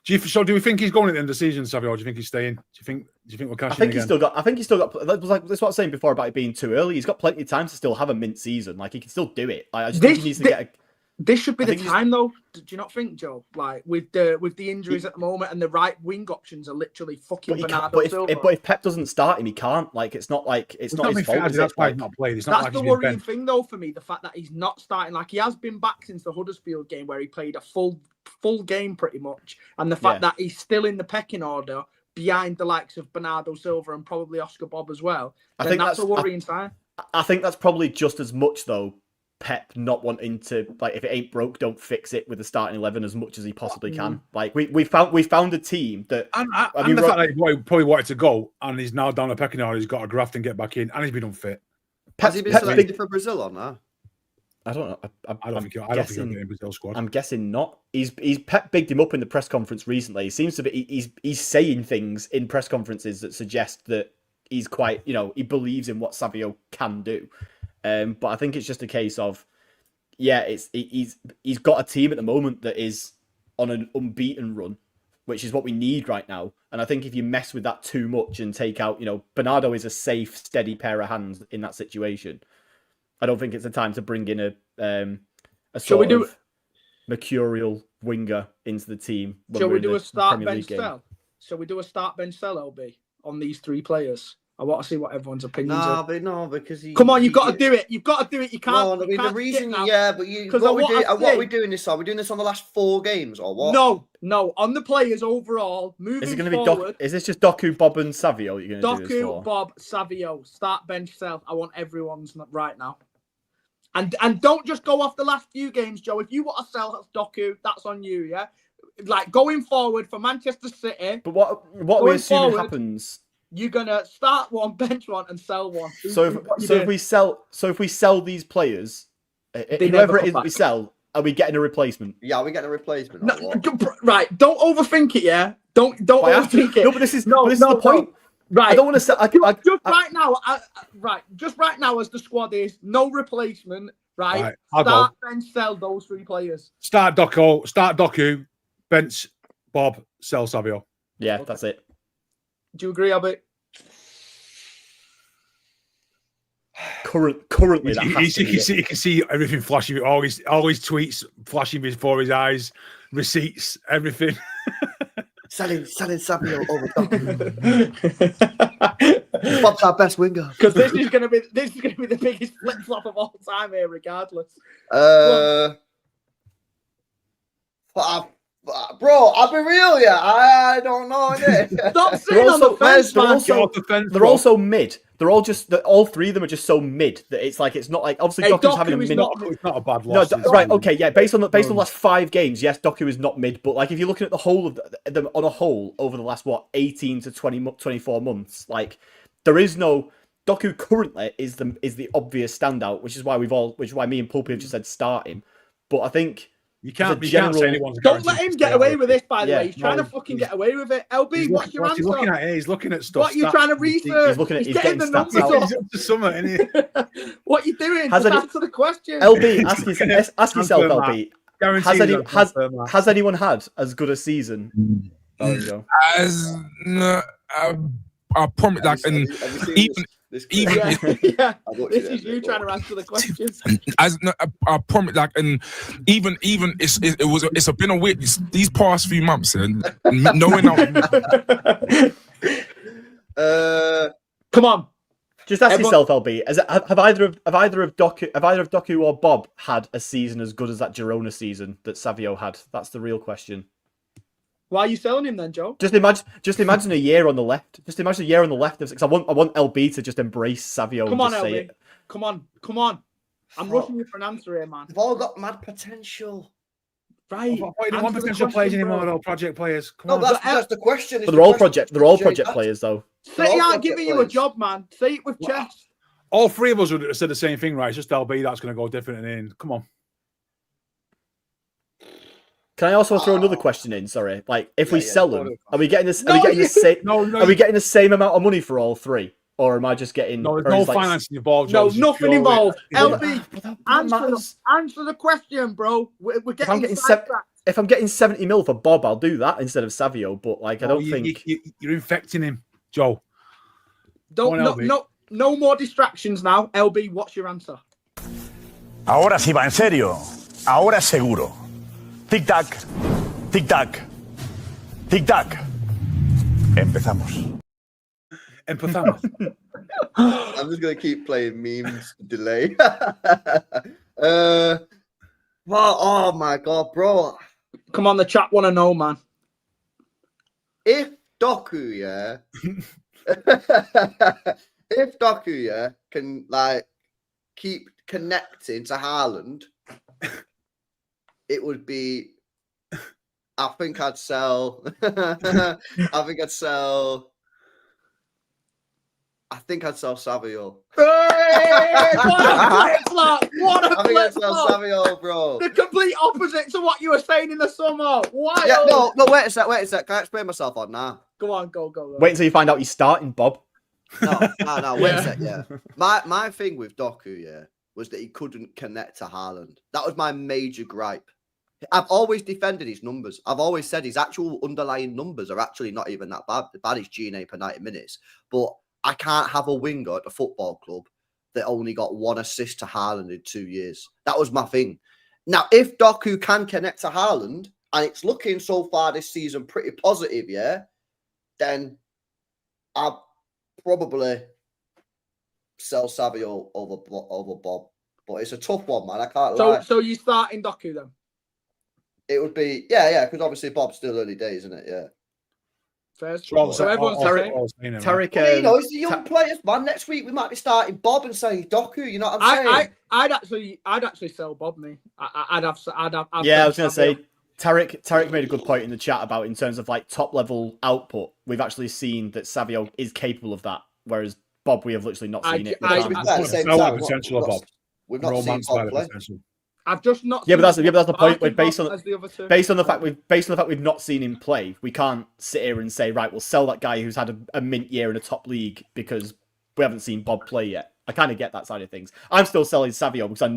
Do we think he's going at the end of the season, Savio, or do you think he's staying? Do you think we'll cash in again? I think he's still got. That's what I was saying before about it being too early. He's got plenty of time to still have a mint season. Like, he can still do it. I just think he needs to get. This should be the time, though. Do you not think, Joe? Like with the injuries at the moment, and the right wing options are literally fucking Bernardo Silva. But if Pep doesn't start him, he can't. Like, it's not his fault. That's why he's not played. That's the worrying thing, though, for me. The fact that he's not starting, like he has been back since the Huddersfield game, where he played a full game pretty much, and the fact that he's still in the pecking order behind the likes of Bernardo Silva and probably Oscar Bob as well. I think that's a worrying sign. I think that's probably just as much though Pep not wanting to, like, if it ain't broke, don't fix it with the starting 11 as much as he possibly can. Like, we found a team that... And the fact that he probably wanted to go, and he's now down the pecking order, he's got to graft and get back in, and he's been unfit. Has he been selected for Brazil or not? I don't know. I don't think he'll get in Brazil squad. I'm guessing not. He's Pep bigged him up in the press conference recently. He seems to be he's saying things in press conferences that suggest that he's quite, he believes in what Savio can do. But I think it's just a case of, he's got a team at the moment that is on an unbeaten run, which is what we need right now. And I think if you mess with that too much and take out, Bernardo is a safe, steady pair of hands in that situation. I don't think it's the time to bring in a sort of mercurial winger into the team. Shall we do a start bench sell? Shall we do a start bench sell, LB, on these three players? I want to see what everyone's opinions are. No, because come on, you've got to do it. You've got to do it. You can't. No, I mean, the reason, but what are we doing this on? Are we doing this on the last 4 games or what? No, on the players overall. Moving is it going forward. To be is this just Doku, Bob, and Savio? You're going to do this for? Doku, Bob, Savio, start bench sell. I want everyone's right now. And don't just go off the last few games, Joe. If you want to sell Doku, that's on you. Yeah, like going forward for Manchester City. But what we assume happens. You're gonna start one, bench one, and sell one. If we sell these players, whoever it is we sell, are we getting a replacement? Yeah, are we getting a replacement? No, right. Don't overthink it. Yeah. Don't overthink it. No, but this is the point. Right. I don't want to sell. Just right now, as the squad is, no replacement. Right. Start bench sell those 3 players. Start Doku, bench Bob, sell Savio. Yeah, okay. That's it. Do you agree, Albert? Currently, you can see everything flashing. All his tweets flashing before his eyes, receipts, everything. selling Savio over Bob's our best winger. Because this is gonna be the biggest flip flop of all time here, regardless. Bro, I'll be real, yeah. I don't know. Stop sitting on the fence, man. They're also mid. They're all 3 of them are just so mid that it's like it's not like obviously Doku's having a mid. It's not a bad loss. No, right, okay, yeah. Based on the last 5 games, yes, Doku is not mid, but like if you're looking at the whole of them on a whole over the last 18 to 24 months, like there is no Doku currently is the obvious standout, which is why me and Pulpy have just said start him. But I think. You can't say anyone's. Don't let him get away with this, by the way. He's trying to fucking get away with it. LB, what's your answer? He's looking at it. He's looking at stuff. What are you trying to research? He's getting the numbers up. He's up to summer, isn't he? What are you doing? Just answer the question. LB, ask yourself, LB. Has anyone had as good a season? There you go. I promise, like, and even. This is you trying to answer the question. I promise, like, and even it's been a weird these past few months, and knowing come on, just ask yourself, LB. Have either of Doku or Bob had a season as good as that Girona season that Savio had? That's the real question. Why are you selling him then, Joe? Just imagine a year on the left. Just imagine a year on the left. Because I want LB to just embrace Savio. Come on, and just LB. say it. Come on. I'm rushing you for an answer here, man. They've all got mad potential. Right. You don't want potential players anymore, though. Project players. Come on. That's the question. But they're all project players, though. City aren't giving you a job, man. Say it with chest. All 3 of us would have said the same thing, right? It's just LB that's going to go different. And come on. Can I also throw another question in? Sorry, like if we sell them, are we getting this? Are we getting the same amount of money for all 3, or am I just getting? No, there's no financing involved. No, nothing involved. LB, answer the question, bro. We're getting. If I'm getting 70 mil for Bob, I'll do that instead of Savio. But like, I don't think you're infecting him, Joe. No more distractions now. LB, what's your answer? Ahora sí va en serio. Ahora seguro. Tic-tac, tic-tac, tic-tac. Empezamos. I'm just going to keep playing memes to delay. Oh my God, bro. Come on, the chat want to know, man. If Doku, if Doku, can like keep connecting to Haaland, it would be. I think I'd sell. I think I'd sell Savinho. Hey, what a flip-flop! What a I think I'd sell flip-flop! Savinho, bro. The complete opposite to what you were saying in the summer. Wild. Yeah, no, wait a sec. Can I explain myself on now? Go on, go. Wait until you find out he's starting, Bob. No, wait a sec, yeah. My thing with Doku, yeah, was that he couldn't connect to Haaland. That was my major gripe. I've always defended his numbers. I've always said his actual underlying numbers are actually not even that bad. The bad is GNA per 90 minutes. But I can't have a winger at the football club that only got 1 assist to Haaland in 2 years. That was my thing. Now, if Doku can connect to Haaland, and it's looking so far this season pretty positive, yeah, then I'll probably sell Savio over Bob. But it's a tough one, man. I can't lie. So you starting Doku then? It would be, yeah, because obviously Bob's still early days, isn't it? Yeah. First, so everyone's saying. Tarek, well, it's the young players, man. Next week we might be starting Bob and saying Doku. You know what I'm saying? I'd actually sell Bob. Me, I'd have. Yeah, I was gonna say Tarek made a good point in the chat about in terms of like top level output. We've actually seen that Savio is capable of that, whereas Bob, we have literally not seen it. Potential of Bob. We've not seen Bob play. I've just not. Yeah, but that's the point. Based on the fact we've not seen him play, we can't sit here and say, right, we'll sell that guy who's had a mint year in a top league because we haven't seen Bob play yet. I kind of get that side of things. I'm still selling Savio because I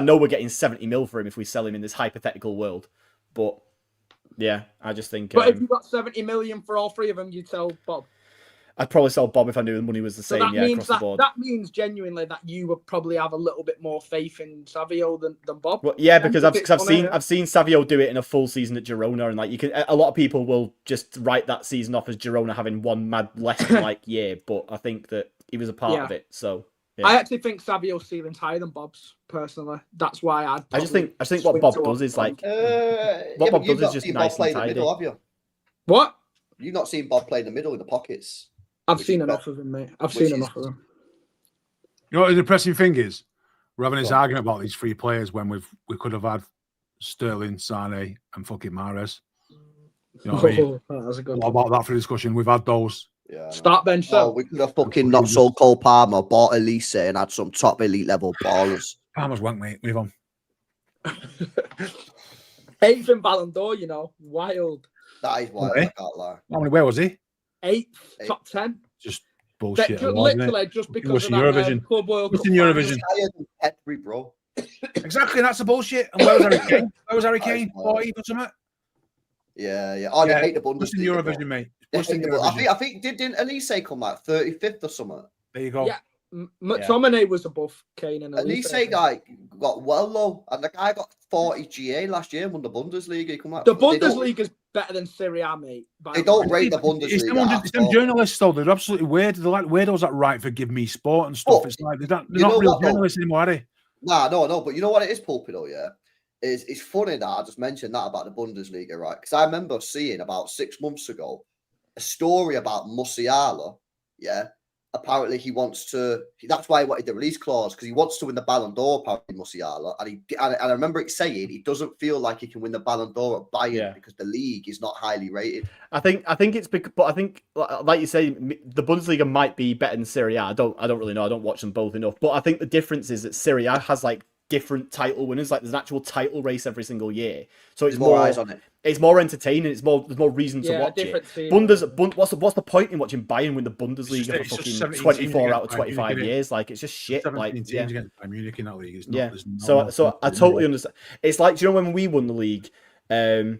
know we're getting 70 mil for him if we sell him in this hypothetical world. But yeah, I just think. But if you got 70 million for all three of them, you'd sell Bob. I'd probably sell Bob if I knew the money was the same. Across the board. That means genuinely that you would probably have a little bit more faith in Savio than Bob. Well, yeah, because I've seen Savio do it in a full season at Girona, and like a lot of people will just write that season off as Girona having one mad lesson like year, but I think that he was a part of it. So yeah. I actually think Savio's ceiling's higher than Bob's personally. That's why I just think what Bob does is like what Bob does is just nice and tidy. Middle, have you? What? You've not seen Bob play in the middle in the pockets. I've seen enough of him, mate. I've seen enough of him. You know what the depressing thing is? We're having this argument about these 3 players when we could have had Sterling, Sane, and fucking Mahrez. You know what I mean? That's a good what about that for discussion? We've had those. Yeah. Start bench. So we could have fucking not sold Cole Palmer, bought Elise, and had some top elite level ballers. Palmer's wank, mate. Move on. 8th in Balon d'Or, you know, wild. That is wild. I can't lie. Where was he? 8th, top 10. Just bullshit. Literally, just because of that Eurovision. Club World Cup. In Eurovision. Pedri, bro. Exactly, that's the bullshit. And where was Harry Kane? Where was Harry Kane? Oh, he got something. Yeah. Oh, they hate the Bundesliga. Just in Eurovision, mate. I think didn't Elise come like 35th or something? There you go. Yeah. McTominay was above Kane and Elise got well low, and the guy got 40 GA last year and won the Bundesliga. The Bundesliga is better than Serie A, mate. They don't rate the Bundesliga. It's them journalists, though. They're absolutely weird. They're like weirdos that write for Give Me Sport and stuff. It's like they're not real journalists anymore, are they? No. But you know what it is, Pulpy, though, yeah? It's funny that I just mentioned that about the Bundesliga, right? Because I remember seeing about 6 months ago a story about Musiala, yeah? Apparently he wants to. That's why he wanted the release clause, because he wants to win the Ballon d'Or. Apparently Musiala, and I remember it saying he doesn't feel like he can win the Ballon d'Or at Bayern because the league is not highly rated. I think it's because, but I think like you say, the Bundesliga might be better than Serie A. I don't really know. I don't watch them both enough. But I think the difference is that Serie A has like different title winners. Like there's an actual title race every single year, so it's more eyes on it. It's more entertaining. There's more reason to watch it. What's the point in watching Bayern win the Bundesliga for fucking 24 out of 25 years? Like it's just shit. Like teams against Bayern Munich in that league. It's not, So I totally understand. It's like, do you know when we won the league? To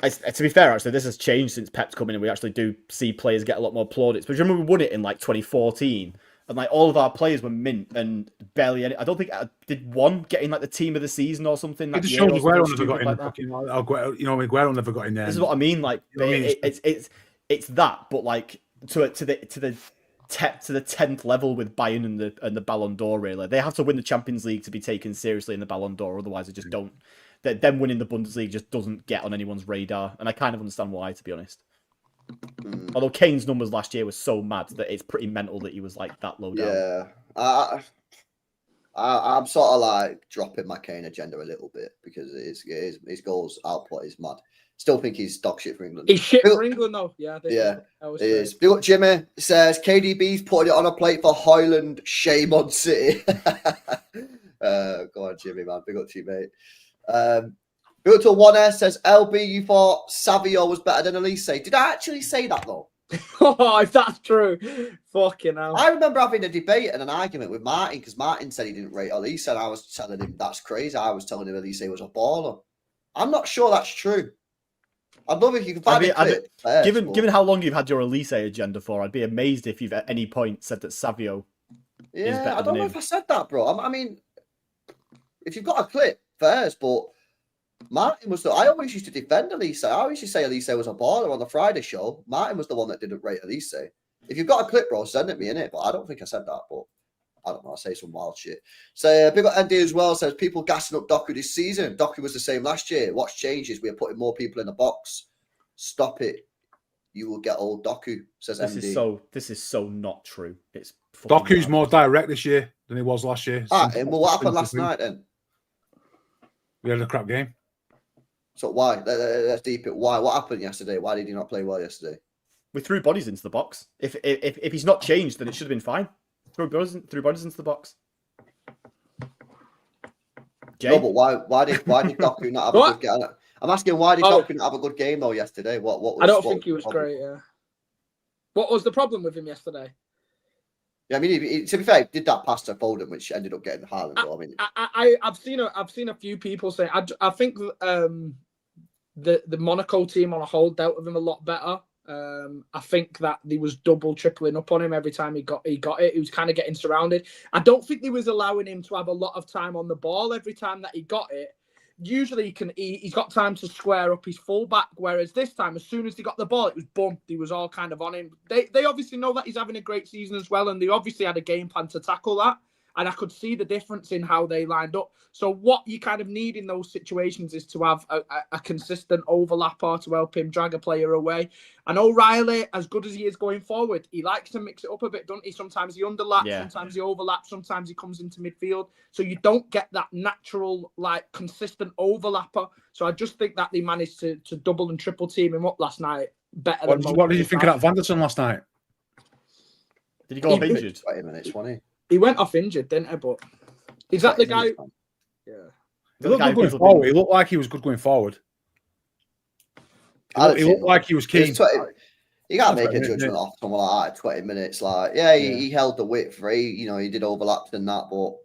be fair, actually, this has changed since Pep's come in, and we actually do see players get a lot more plaudits. But do you remember we won it in like 2014? And like all of our players were mint and barely any. I don't think I did one getting like the team of the season or something. It just shows Aguero never got in. Aguero never got in there. This is what I mean. Like it's that, but like to the 10th level with Bayern and the Ballon d'Or. Really, they have to win the Champions League to be taken seriously in the Ballon d'Or. Otherwise, they just don't. Them winning the Bundesliga just doesn't get on anyone's radar, and I kind of understand why, to be honest. Although Kane's numbers last year were so mad that it's pretty mental that he was like that low down. Yeah, I'm sort of like dropping my Kane agenda a little bit because his goals output is mad. Still think he's dog shit for England. He's shit for England though. Yeah, it is. Big up Jimmy says KDB's putting it on a plate for Hoyland. Shame on City. Go on, Jimmy, man. Big up to you, mate. Big up to 1S says LB, you thought Savinho was better than Elise. Did I actually say that though? Oh, if that's true, fucking hell. I remember having a debate and an argument with Martin because Martin said he didn't rate Elise, and I was telling him that's crazy. I was telling him Elise was a baller. I'm not sure that's true. I'd love if you can find it. Given how long you've had your Elise agenda for, I'd be amazed if you've at any point said that Savio is better I don't know him. if I said that, bro. I mean, if you've got a clip, first, but Martin was I always used to defend Elise. I always used to say Elise was a baller on the Friday show. Martin was the one that didn't rate Elise. If you've got a clip, bro, send it me in it. But I don't think I said that. But I don't know. I say some wild shit. So big up Andy as well. Says people gassing up Doku this season. Doku was the same last year. What's changed is we are putting more people in the box. Stop it. You will get old Doku. Says MD. This is so not true. It's Doku's more direct this year than he was last year. And what happened last night then? We had a crap game. So why? Let's deep it. Why? What happened yesterday? Why did he not play well yesterday? We threw bodies into the box. If he's not changed, then it should have been fine. Threw bodies into the box. Jay? No, but why did Doku not have a good game? I'm asking why did Doku not have a good game though yesterday? What was, I don't think he was great. Yeah. What was the problem with him yesterday? Yeah, I mean, to be fair, he did that pass to Foden, which ended up getting the Haaland goal. I mean, I've seen a few people say I think the Monaco team on a whole dealt with him a lot better. I think that he was tripling up on him every time he got it. He was kind of getting surrounded. I don't think he was allowing him to have a lot of time on the ball every time that he got it. Usually he's got time to square up his fullback, whereas this time, as soon as he got the ball, it was bumped. He was all kind of on him. They obviously know that he's having a great season as well, and they obviously had a game plan to tackle that. And I could see the difference in how they lined up. So what you kind of need in those situations is to have a consistent overlapper to help him drag a player away. And O'Reilly, as good as he is going forward, he likes to mix it up a bit, doesn't he? Sometimes he underlaps, sometimes he overlaps, sometimes he comes into midfield. So you don't get that natural, consistent overlapper. So I just think that they managed to double and triple team him up last night better than most. What did you think of that Vanderson last night? Did he go off injured? 20 minutes, wasn't he? He went off injured, didn't he? But is that the guy? Yeah. He looked good going forward. He looked like he was good going forward. He looked like he was keen. You can't make a judgment off someone like that. 20 minutes, he held the width free. He did overlaps and that, but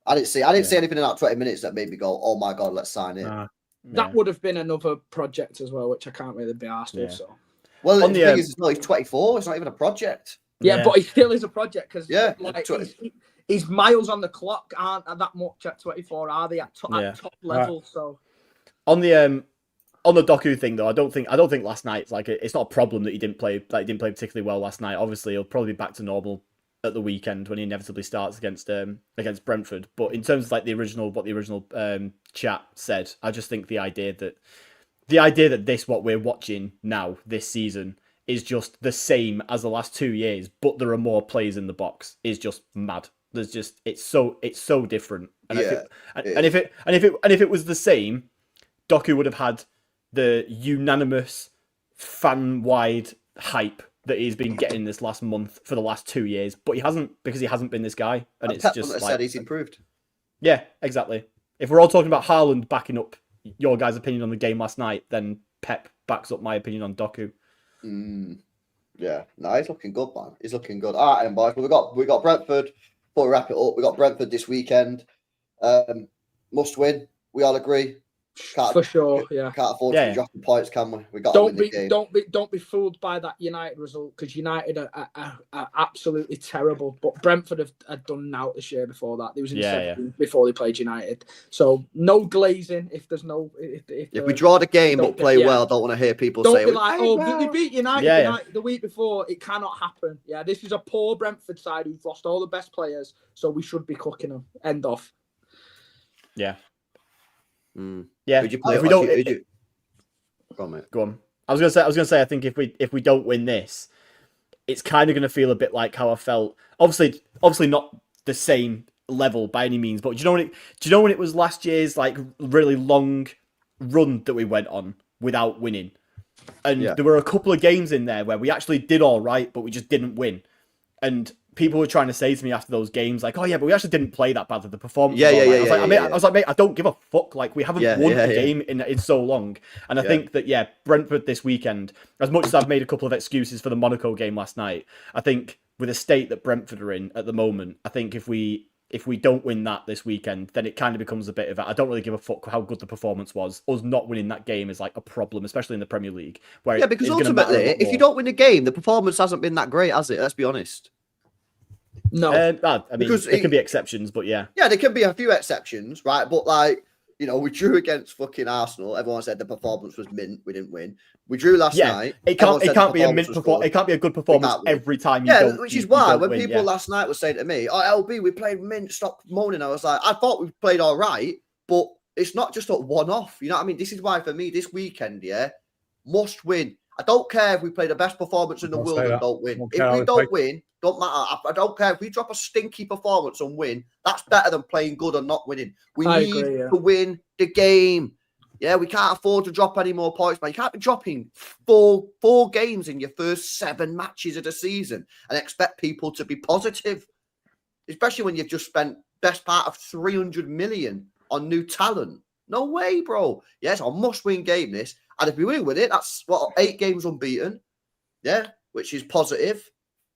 I didn't see anything in that 20 minutes that made me go, "Oh my god, let's sign it." That would have been another project as well, which I can't really be asked with. So, well, the thing is, he's 24. It's not even a project. Yeah, but he still is a project because his miles on the clock aren't that much at 24, are they? At top level. Right. So on the Doku thing though, I don't think last night it's not a problem that he didn't play particularly well last night. Obviously, he'll probably be back to normal at the weekend when he inevitably starts against Brentford. But in terms of what the original chat said, I just think the idea that this what we're watching now this season is just the same as the last 2 years, but there are more players in the box is just mad. There's just it's so different. And if it was the same, Doku would have had the unanimous fan-wide hype that he's been getting this last month for the last 2 years, but he hasn't because he hasn't been this guy. And it's just said he's improved. Yeah, exactly. If we're all talking about Haaland backing up your guys' opinion on the game last night, then Pep backs up my opinion on Doku. Yeah, no, he's looking good, man. He's looking good. All right, boys. Well, we got Brentford. Before we wrap it up, we got Brentford this weekend. Must win. We all agree. For sure, yeah. Can't afford to be dropping points, can we? We got to win the game. Don't be fooled by that United result because United are absolutely terrible. But Brentford had done now this year before that. They was in 17th before they played United. So no glazing if there's no if we draw the game but play well. Don't want to hear people say, "Don't be like, they beat United the week before." It cannot happen. Yeah, this is a poor Brentford side who've lost all the best players, so we should be cooking them. End off. Yeah. Yeah. If we don't, go on, mate. Go on. I was gonna say. I think if we don't win this, it's kind of gonna feel a bit like how I felt. Obviously not the same level by any means. But do you know when it was last year's like really long run that we went on without winning? And there were a couple of games in there where we actually did all right, but we just didn't win. And people were trying to say to me after those games, like, "Oh yeah, but we actually didn't play that badly. The performance." I was like, mate, I don't give a fuck. Like, we haven't won a game in so long. And I think that Brentford this weekend, as much as I've made a couple of excuses for the Monaco game last night, I think with the state that Brentford are in at the moment, I think if we don't win that this weekend, then it kind of becomes a bit of I don't really give a fuck how good the performance was. Us not winning that game is like a problem, especially in the Premier League. Where because ultimately, if you don't win the game, the performance hasn't been that great, has it? Let's be honest. No. I mean, because there can be exceptions, but yeah. Yeah, there can be a few exceptions, right? But like, we drew against fucking Arsenal. Everyone said the performance was mint. We didn't win. We drew last night. It can't be a mint performance. It can't be a good performance every time you don't. Which is why when people last night were saying to me, "Oh, LB, we played mint. Stop moaning." I was like, I thought we played all right, but it's not just a one-off. You know what I mean? This is why for me this weekend, must win. I don't care if we play the best performance in the world and don't win. If we don't win, don't matter. I don't care if we drop a stinky performance and win. That's better than playing good and not winning. We need to win the game. Yeah, we can't afford to drop any more points, man. You can't be dropping four games in your first 7 matches of the season and expect people to be positive, especially when you've just spent best part of 300 million on new talent. No way, bro. Yes, a must-win game, this. And if we win with it, that's 8 games unbeaten. Yeah, which is positive.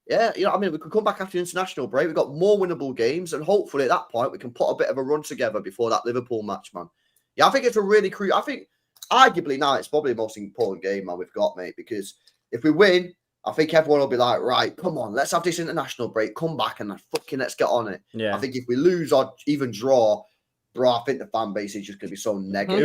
Yeah, we could come back after the international break. We've got more winnable games, and hopefully at that point we can put a bit of a run together before that Liverpool match, man. Yeah, I think it's a really crucial. I think arguably now it's probably the most important game, man, we've got, mate, because if we win, I think everyone will be like, right, come on, let's have this international break, come back and let's get on it. Yeah. I think if we lose or even draw, bro, I think the fan base is just going to be so negative.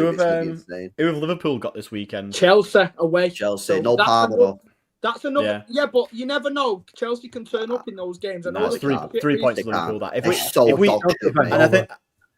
Who have Liverpool got this weekend? Chelsea away. Chelsea, no Palmer though. That's another. Yeah, but you never know. Chelsea can turn up in those games. It's 3 points to Liverpool. That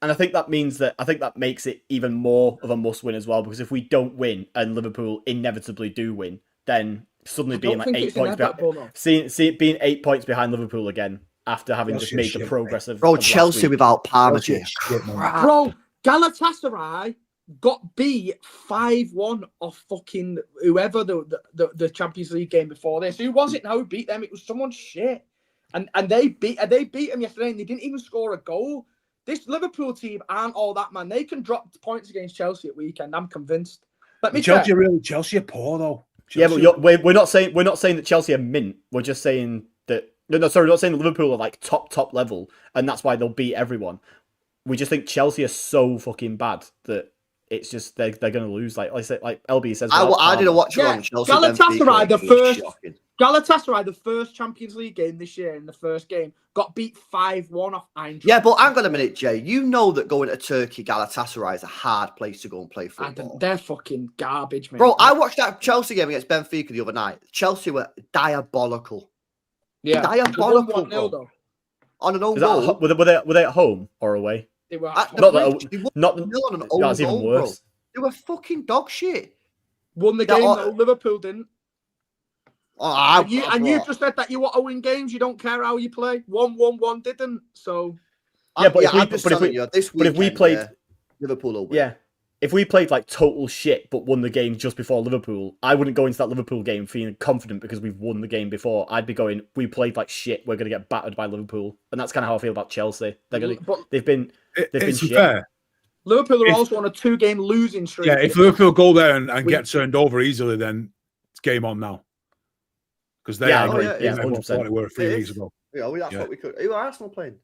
and I think that means that makes it even more of a must win as well, because if we don't win and Liverpool inevitably do win, then suddenly being like 8 points behind, see it being 8 points behind Liverpool again after having just made the progress of Chelsea without Palmer. Bro, Galatasaray got beat 5-1 off fucking whoever the Champions League game before this. Who was it now who beat them? It was someone shit. And they beat them yesterday and they didn't even score a goal. This Liverpool team aren't all that, man. They can drop points against Chelsea at weekend. I'm convinced. Chelsea are poor though. Chelsea. Yeah, but we're not saying that Chelsea are mint. We're just saying that we're not saying that Liverpool are like top level, and that's why they'll beat everyone. We just think Chelsea are so fucking bad that it's just they're going to lose. Like I said, like LB says. I didn't watch it on Chelsea. Galatasaray, the first Champions League game this year in the first game, got beat 5-1 off Eintracht. Yeah, but hang on a minute, Jay. You know that going to Turkey, Galatasaray is a hard place to go and play football. They're fucking garbage, man. Bro, I watched that Chelsea game against Benfica the other night. Chelsea were diabolical. Yeah, diabolical. Bro. On an own goal. Were they at home or away? They were. That's even worse. Bro. They were fucking dog shit. Won the game though. Liverpool didn't. You just said that you want to win games. You don't care how you play. 1-1-1 didn't. So if we played Liverpool will win. Yeah. If we played like total shit but won the game just before Liverpool, I wouldn't go into that Liverpool game feeling confident because we've won the game before. I'd be going, we played like shit. We're going to get battered by Liverpool, and that's kind of how I feel about Chelsea. They've been shit. Fair. Liverpool are also on a 2-game losing streak. Yeah, if Liverpool go there and get turned over easily, then it's game on now. Because they are great. Yeah, 100%. They were a few weeks ago. Yeah, that's what we could. Who are Arsenal playing?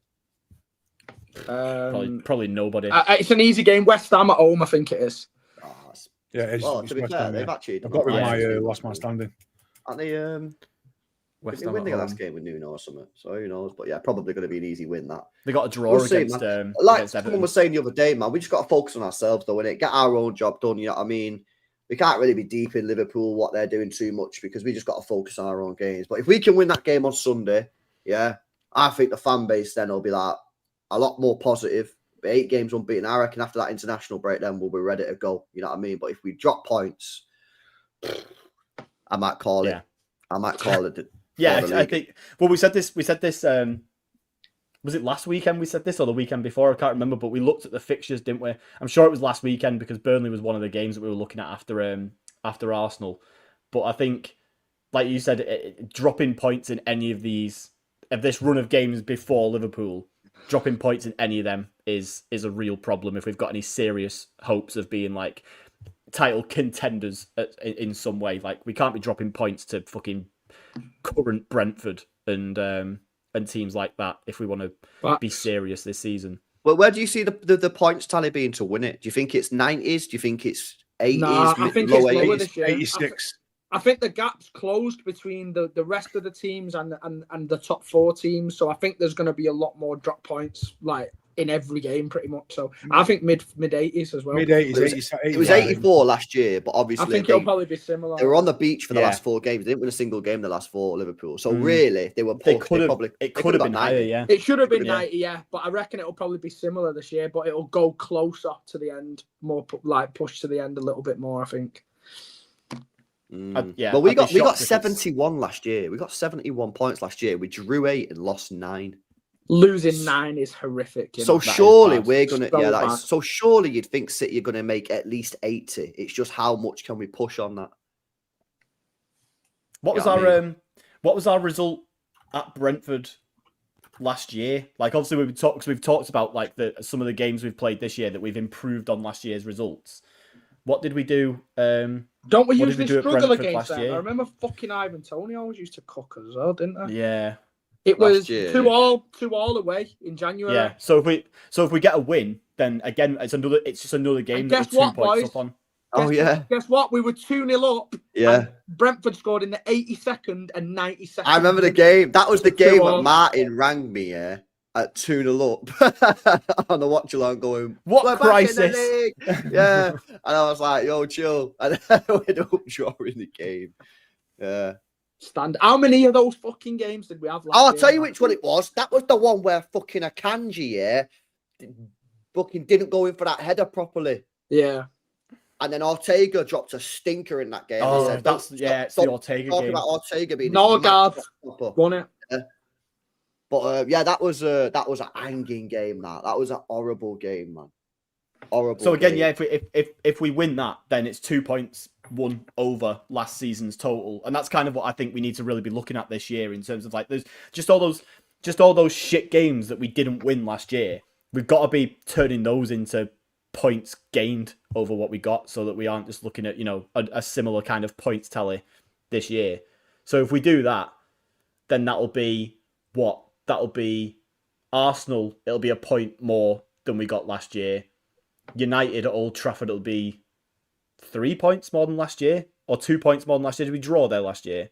Probably nobody. It's an easy game. West Ham at home, I think it is. Yeah, to be fair, they've actually. I've got with my last man standing. Aren't they? West Ham Ham win the last game with Nuno or something. So who knows? But yeah, probably going to be an easy win. That they got a draw against. Like someone was saying the other day, man, we just got to focus on ourselves, though, innit? Get our own job done. You know what I mean? We can't really be deep in Liverpool what they're doing too much because we just got to focus on our own games. But if we can win that game on Sunday, yeah, I think the fan base then will be like a lot more positive. 8 games unbeaten. I reckon after that international break, then we'll be ready to go. You know what I mean? But if we drop points, I might call it. I might call it. I think. Well, we said this Was it last weekend we said this or the weekend before? I can't remember, but we looked at the fixtures, didn't we? I'm sure it was last weekend because Burnley was one of the games that we were looking at after Arsenal. But I think, like you said, dropping points in any of this run of games before Liverpool, dropping points in any of them is a real problem if we've got any serious hopes of being like title contenders in some way. Like, we can't be dropping points to fucking current Brentford and teams like that if we want to be serious this season. Well, where do you see the points tally being to win it? Do you think it's 90s? Do you think it's 80s? Nah, I think low it's lower 80s? this year. 86. I think the gap's closed between the rest of the teams and the top 4 teams. So I think there's going to be a lot more drop points, like in every game, pretty much. So I think mid 80s as well. Mid 80s, It was 84 last year, but obviously I think it'll probably be similar. they were on the beach for the last 4 games. They didn't win a single game the last 4, Liverpool. So really, if they were It pushed, could have been 90. higher, yeah. It should have been 90, yeah, but I reckon it'll probably be similar this year, but it'll go closer to the end, more like push to the end a little bit more, I think. Well, we got 71 last year. We got 71 points last year. We drew 8 and lost 9. Losing 9 is horrific. So surely we're gonna, so surely you'd think City are gonna make at least 80. It's just how much can we push on that? What was our result at Brentford last year? Like, obviously we've talked about like some of the games we've played this year that we've improved on last year's results. What did we do? Don't we usually struggle against them? year? I remember fucking Ivan Toney always used to cook us as well, didn't I? Yeah. It was 2-2 away in January. Yeah. So if we get a win, then again it's just another game that we're 2 points up on. Guess what? We were 2-0 up. Yeah. Brentford scored in the 82nd and 92nd. I remember the game. That was the game when Martin rang me at 2-0 up on the watch along going, what crisis? Yeah. And I was like, yo, chill. And I went up drawing the game. Yeah. How many of those fucking games did we have last year? I'll tell you which one it was. That was the one where fucking Akanji, fucking didn't go in for that header properly. Yeah. And then Ortega dropped a stinker in that game. Oh, it's the Ortega talking game. about Ortega being Norgard won it. Yeah. But that was an hanging game. That was an horrible game, man. Horrible. So again, game. if we win that, then it's 2 points won over last season's total, and that's kind of what I think we need to really be looking at this year in terms of like there's just all those shit games that we didn't win last year. We've got to be turning those into points gained over what we got, so that we aren't just looking at a similar kind of points tally this year. So if we do that, then that'll be Arsenal. It'll be a point more than we got last year. United at Old Trafford, it'll be 3 points more than last year, or 2 points more than last year. Did we draw there last year?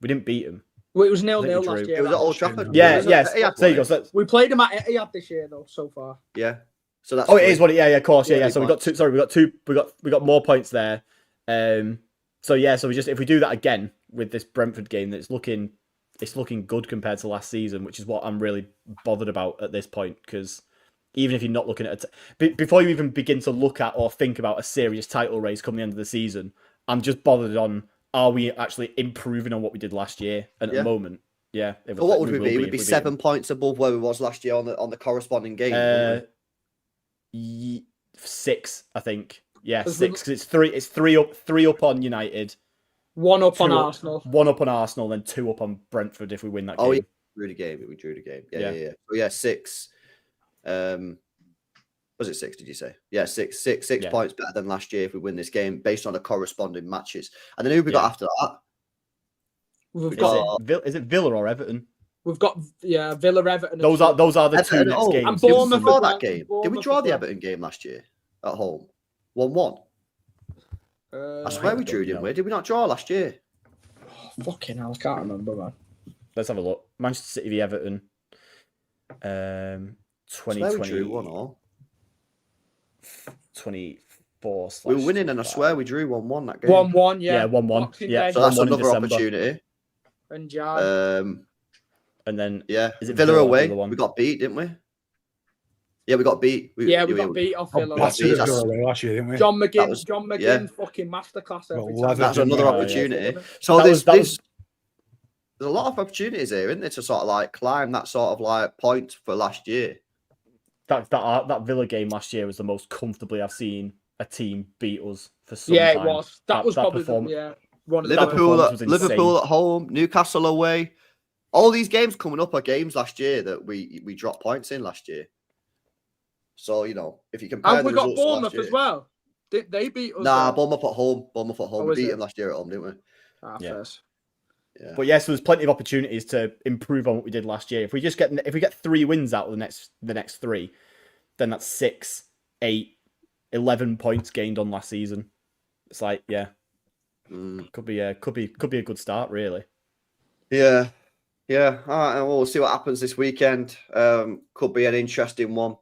We didn't beat them. Well, it was 0-0 last year. It was at Old Trafford. Yeah, yes. There you go. So we played them at Etihad this year, though, so far. Yeah. So that's. Oh, it is what it. Yeah, of course. Yeah. So we got two. Sorry, we got two. We got more points there. So if we do that again with this Brentford game, it's looking good compared to last season, which is what I'm really bothered about at this point, because even if you're not looking at it, before you even begin to look at or think about a serious title race come the end of the season, I'm just bothered on, are we actually improving on what we did last year? And at the moment, yeah. So what would we be? We'd be 7 points above where we was last year on the corresponding game. 6, I think. Yeah, 6, because it's three up on United. 1 up on Arsenal. 1 up on Arsenal, then 2 up on Brentford if we win that game. Oh, yeah. We drew the game. Yeah. So yeah, 6. Was it 6? Did you say? Yeah, 6 points better than last year if we win this game based on the corresponding matches. And then who we got after that? We've got. Is it Villa or Everton? We've got Villa, Everton. Those are the two next games. And Bournemouth. Did we draw that game? Did we draw the Everton game last year at home? 1-1. I swear we drew, didn't we? Did we not draw last year? Oh, fucking hell, I can't remember, man. Let's have a look. Manchester City v Everton. 2020. We drew 1-1. 24. We were winning, and I swear we drew 1-1 that game. 1-1, yeah. Yeah, 1-1. Yeah, so that's another opportunity. And then is it Villa away? We got beat, didn't we? Yeah, we got beat. We got beat off Villa last year, didn't we? John McGinn, fucking masterclass. That's another opportunity. So There's a lot of opportunities here, isn't there, to sort of like climb that sort of like point for last year. That Villa game last year was the most comfortably I've seen a team beat us for some Yeah, time. it was. That was probably one of the Liverpool at home, Newcastle away. All these games coming up are games last year that we dropped points in last year. So, you know, if you compare and we the got results Bournemouth year, as well. They beat us. Nah, Bournemouth at home. Oh, We beat them last year at home, didn't we? Yeah. Yeah. But yes, there's plenty of opportunities to improve on what we did last year. If we get 3 wins out of the next 3, then that's 6, 8, 11 points gained on last season. It's like, could be a good start, really. Yeah. All right, and we'll see what happens this weekend. Could be an interesting one.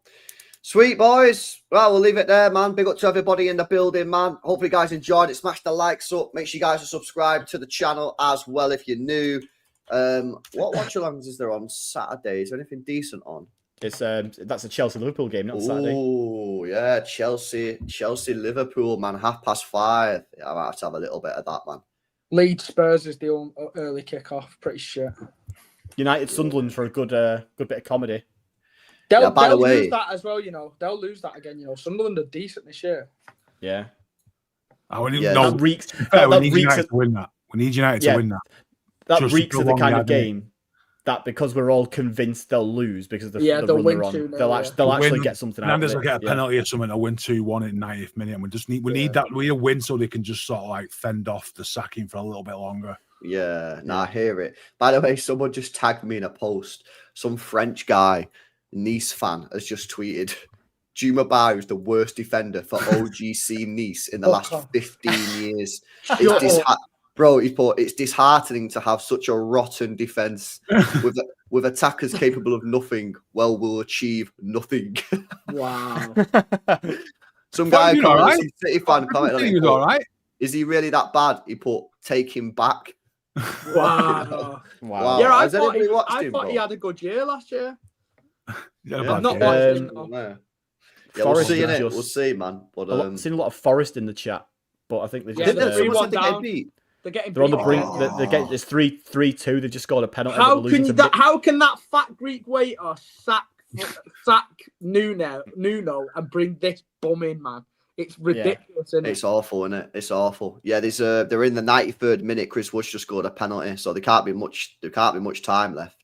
Sweet, boys. Well, we'll leave it there, man. Big up to everybody in the building, man. Hopefully you guys enjoyed it. Smash the likes up. Make sure you guys are subscribed to the channel as well if you're new. What watch-alongs is there on Saturday? Is there anything decent on? It's that's a Chelsea-Liverpool game, not Saturday. Oh, yeah. Chelsea-Liverpool, man. 5:30. Yeah, I might have to have a little bit of that, man. Leeds Spurs is the early kickoff. Pretty shit. United Sunderland for a good bit of comedy. They'll lose that as well, you know. They'll lose that again, you know. Sunderland are decent this year. Yeah. We need United to win that. We need United to win that. That reeks of the kind of game that because we're all convinced they'll lose because of the run they're on, they'll actually get something out of it. They'll get a penalty or something. They'll win 2-1 in 90th minute. And we need that real win so they can just sort of like fend off the sacking for a little bit longer. Yeah, I hear it. By the way, someone just tagged me in a post. Some French guy, Nice fan, has just tweeted, Juma Bar is the worst defender for OGC Nice in the last 15 years. Bro, he thought it's disheartening to have such a rotten defense with attackers capable of nothing. Well, we'll achieve nothing. Wow. Some guy, some City fan, commented, all right. Is he really that bad? He put, take him back. Wow. Yeah, I thought he had a good year last year. I'm not watching. We'll see, innit? We'll see, man. But I've seen a lot of Forest in the chat, but I think they've just they're on the brink. It's 3-2. They just scored a penalty. How can that fat Greek waiter sack Nuno and bring this bum in, man? It's ridiculous, isn't it? It's awful, isn't it? It's awful. Yeah, they're in the 93rd minute. Chris Woods just scored a penalty, so there can't be much time left.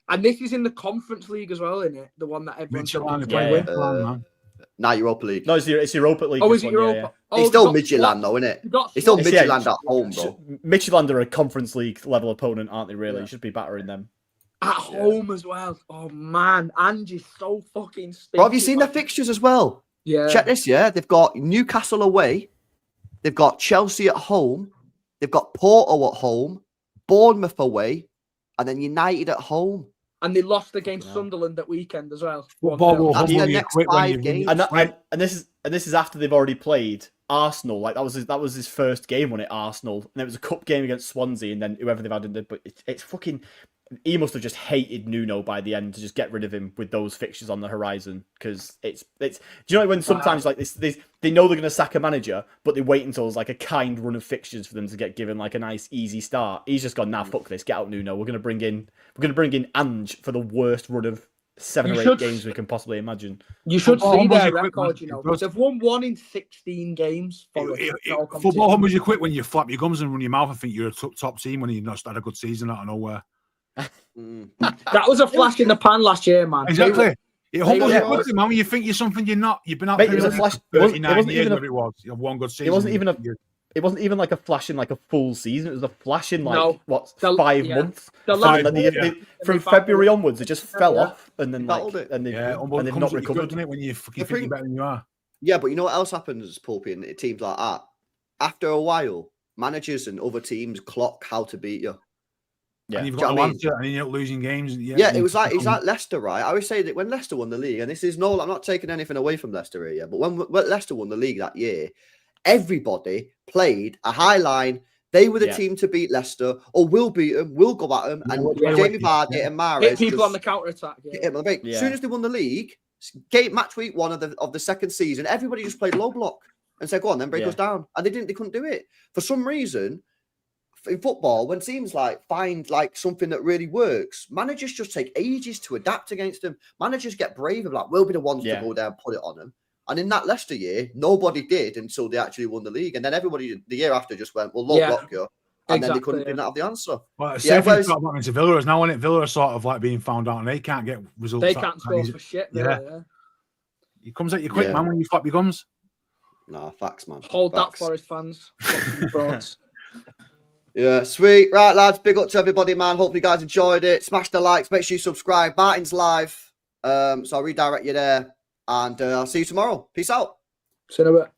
And this is in the Conference League as well, isn't it? The one that everyone's man. Europa League. No, it's Europa League. Oh, is it Europa? Yeah. It's still Midtjylland, though, isn't it? It's still Midtjylland at home, though. Midtjylland are a Conference League level opponent, aren't they? Really, you should be battering them at home as well. Oh man, Angie's so fucking stinky. Bro, have you seen the fixtures as well? Yeah. Check this. Yeah, they've got Newcastle away, they've got Chelsea at home, they've got Porto at home, Bournemouth away, and then United at home. And they lost against Sunderland that weekend as well. That's the next 5 games. And this is after they've already played Arsenal. Like that was his first game on it, Arsenal, and it was a cup game against Swansea, and then whoever they've had in there. But it's fucking. He must have just hated Nuno by the end to just get rid of him with those fixtures on the horizon, because it's. Do you know when sometimes like this they know they're going to sack a manager, but they wait until there's like a kind run of fixtures for them to get given like a nice easy start. He's just gone, nah, fuck this, get out Nuno. We're going to bring in Ange for the worst run of 7 or 8 games we can possibly imagine. You should see their record, you know. They've won 1 in 16 games. Football home was you quick when you flap your gums and run your mouth and think you're a top team when you've not had a good season out of nowhere. That was a flash in the pan last year, man. Exactly. It humbles you quickly, man. When you think you're something you're not. You've been out there for 39 years, whatever it was. You have one good season. It wasn't even like a flash in like a full season. It was a flash in like 5 months. From February onwards, it just fell off, and then and they've not recovered. When you're fucking thinking better than you are. Yeah, but you know what else happens, Pulpy, in teams like that? After a while, managers and other teams clock how to beat you. Yeah, and you've got to answer, and you're losing games. It was like Leicester, right? I always say that when Leicester won the league, and this is I'm not taking anything away from Leicester here, but when Leicester won the league that year, everybody played a high line. They were the team to beat Leicester, or we'll beat them, we'll go at them, and Jamie Vardy and Mahrez hit people on the counter attack. As soon as they won the league, match week 1 of the second season, everybody just played low block and said, "Go on, then break us down," and they couldn't do it for some reason. in football, when teams like find like something that really works, managers just take ages to adapt against them. Managers get braver, like we'll be the ones to go there and put it on them. And in that Leicester year, nobody did until they actually won the league. And then everybody the year after just went, well, look, rock you. And then they didn't have the answer. Well, same thing got happening to Villa is now, isn't it? Villa are sort of like being found out and they can't get results. They can't score for shit. Yeah. He comes at you quick, man, when you flap your gums. Nah, facts, man. Hold facts. that, Forest fans. Yeah, sweet. Right, lads, big up to everybody, man. Hope you guys enjoyed it. Smash the likes. Make sure you subscribe. Martin's live. So I'll redirect you there. And I'll see you tomorrow. Peace out. See you in a bit.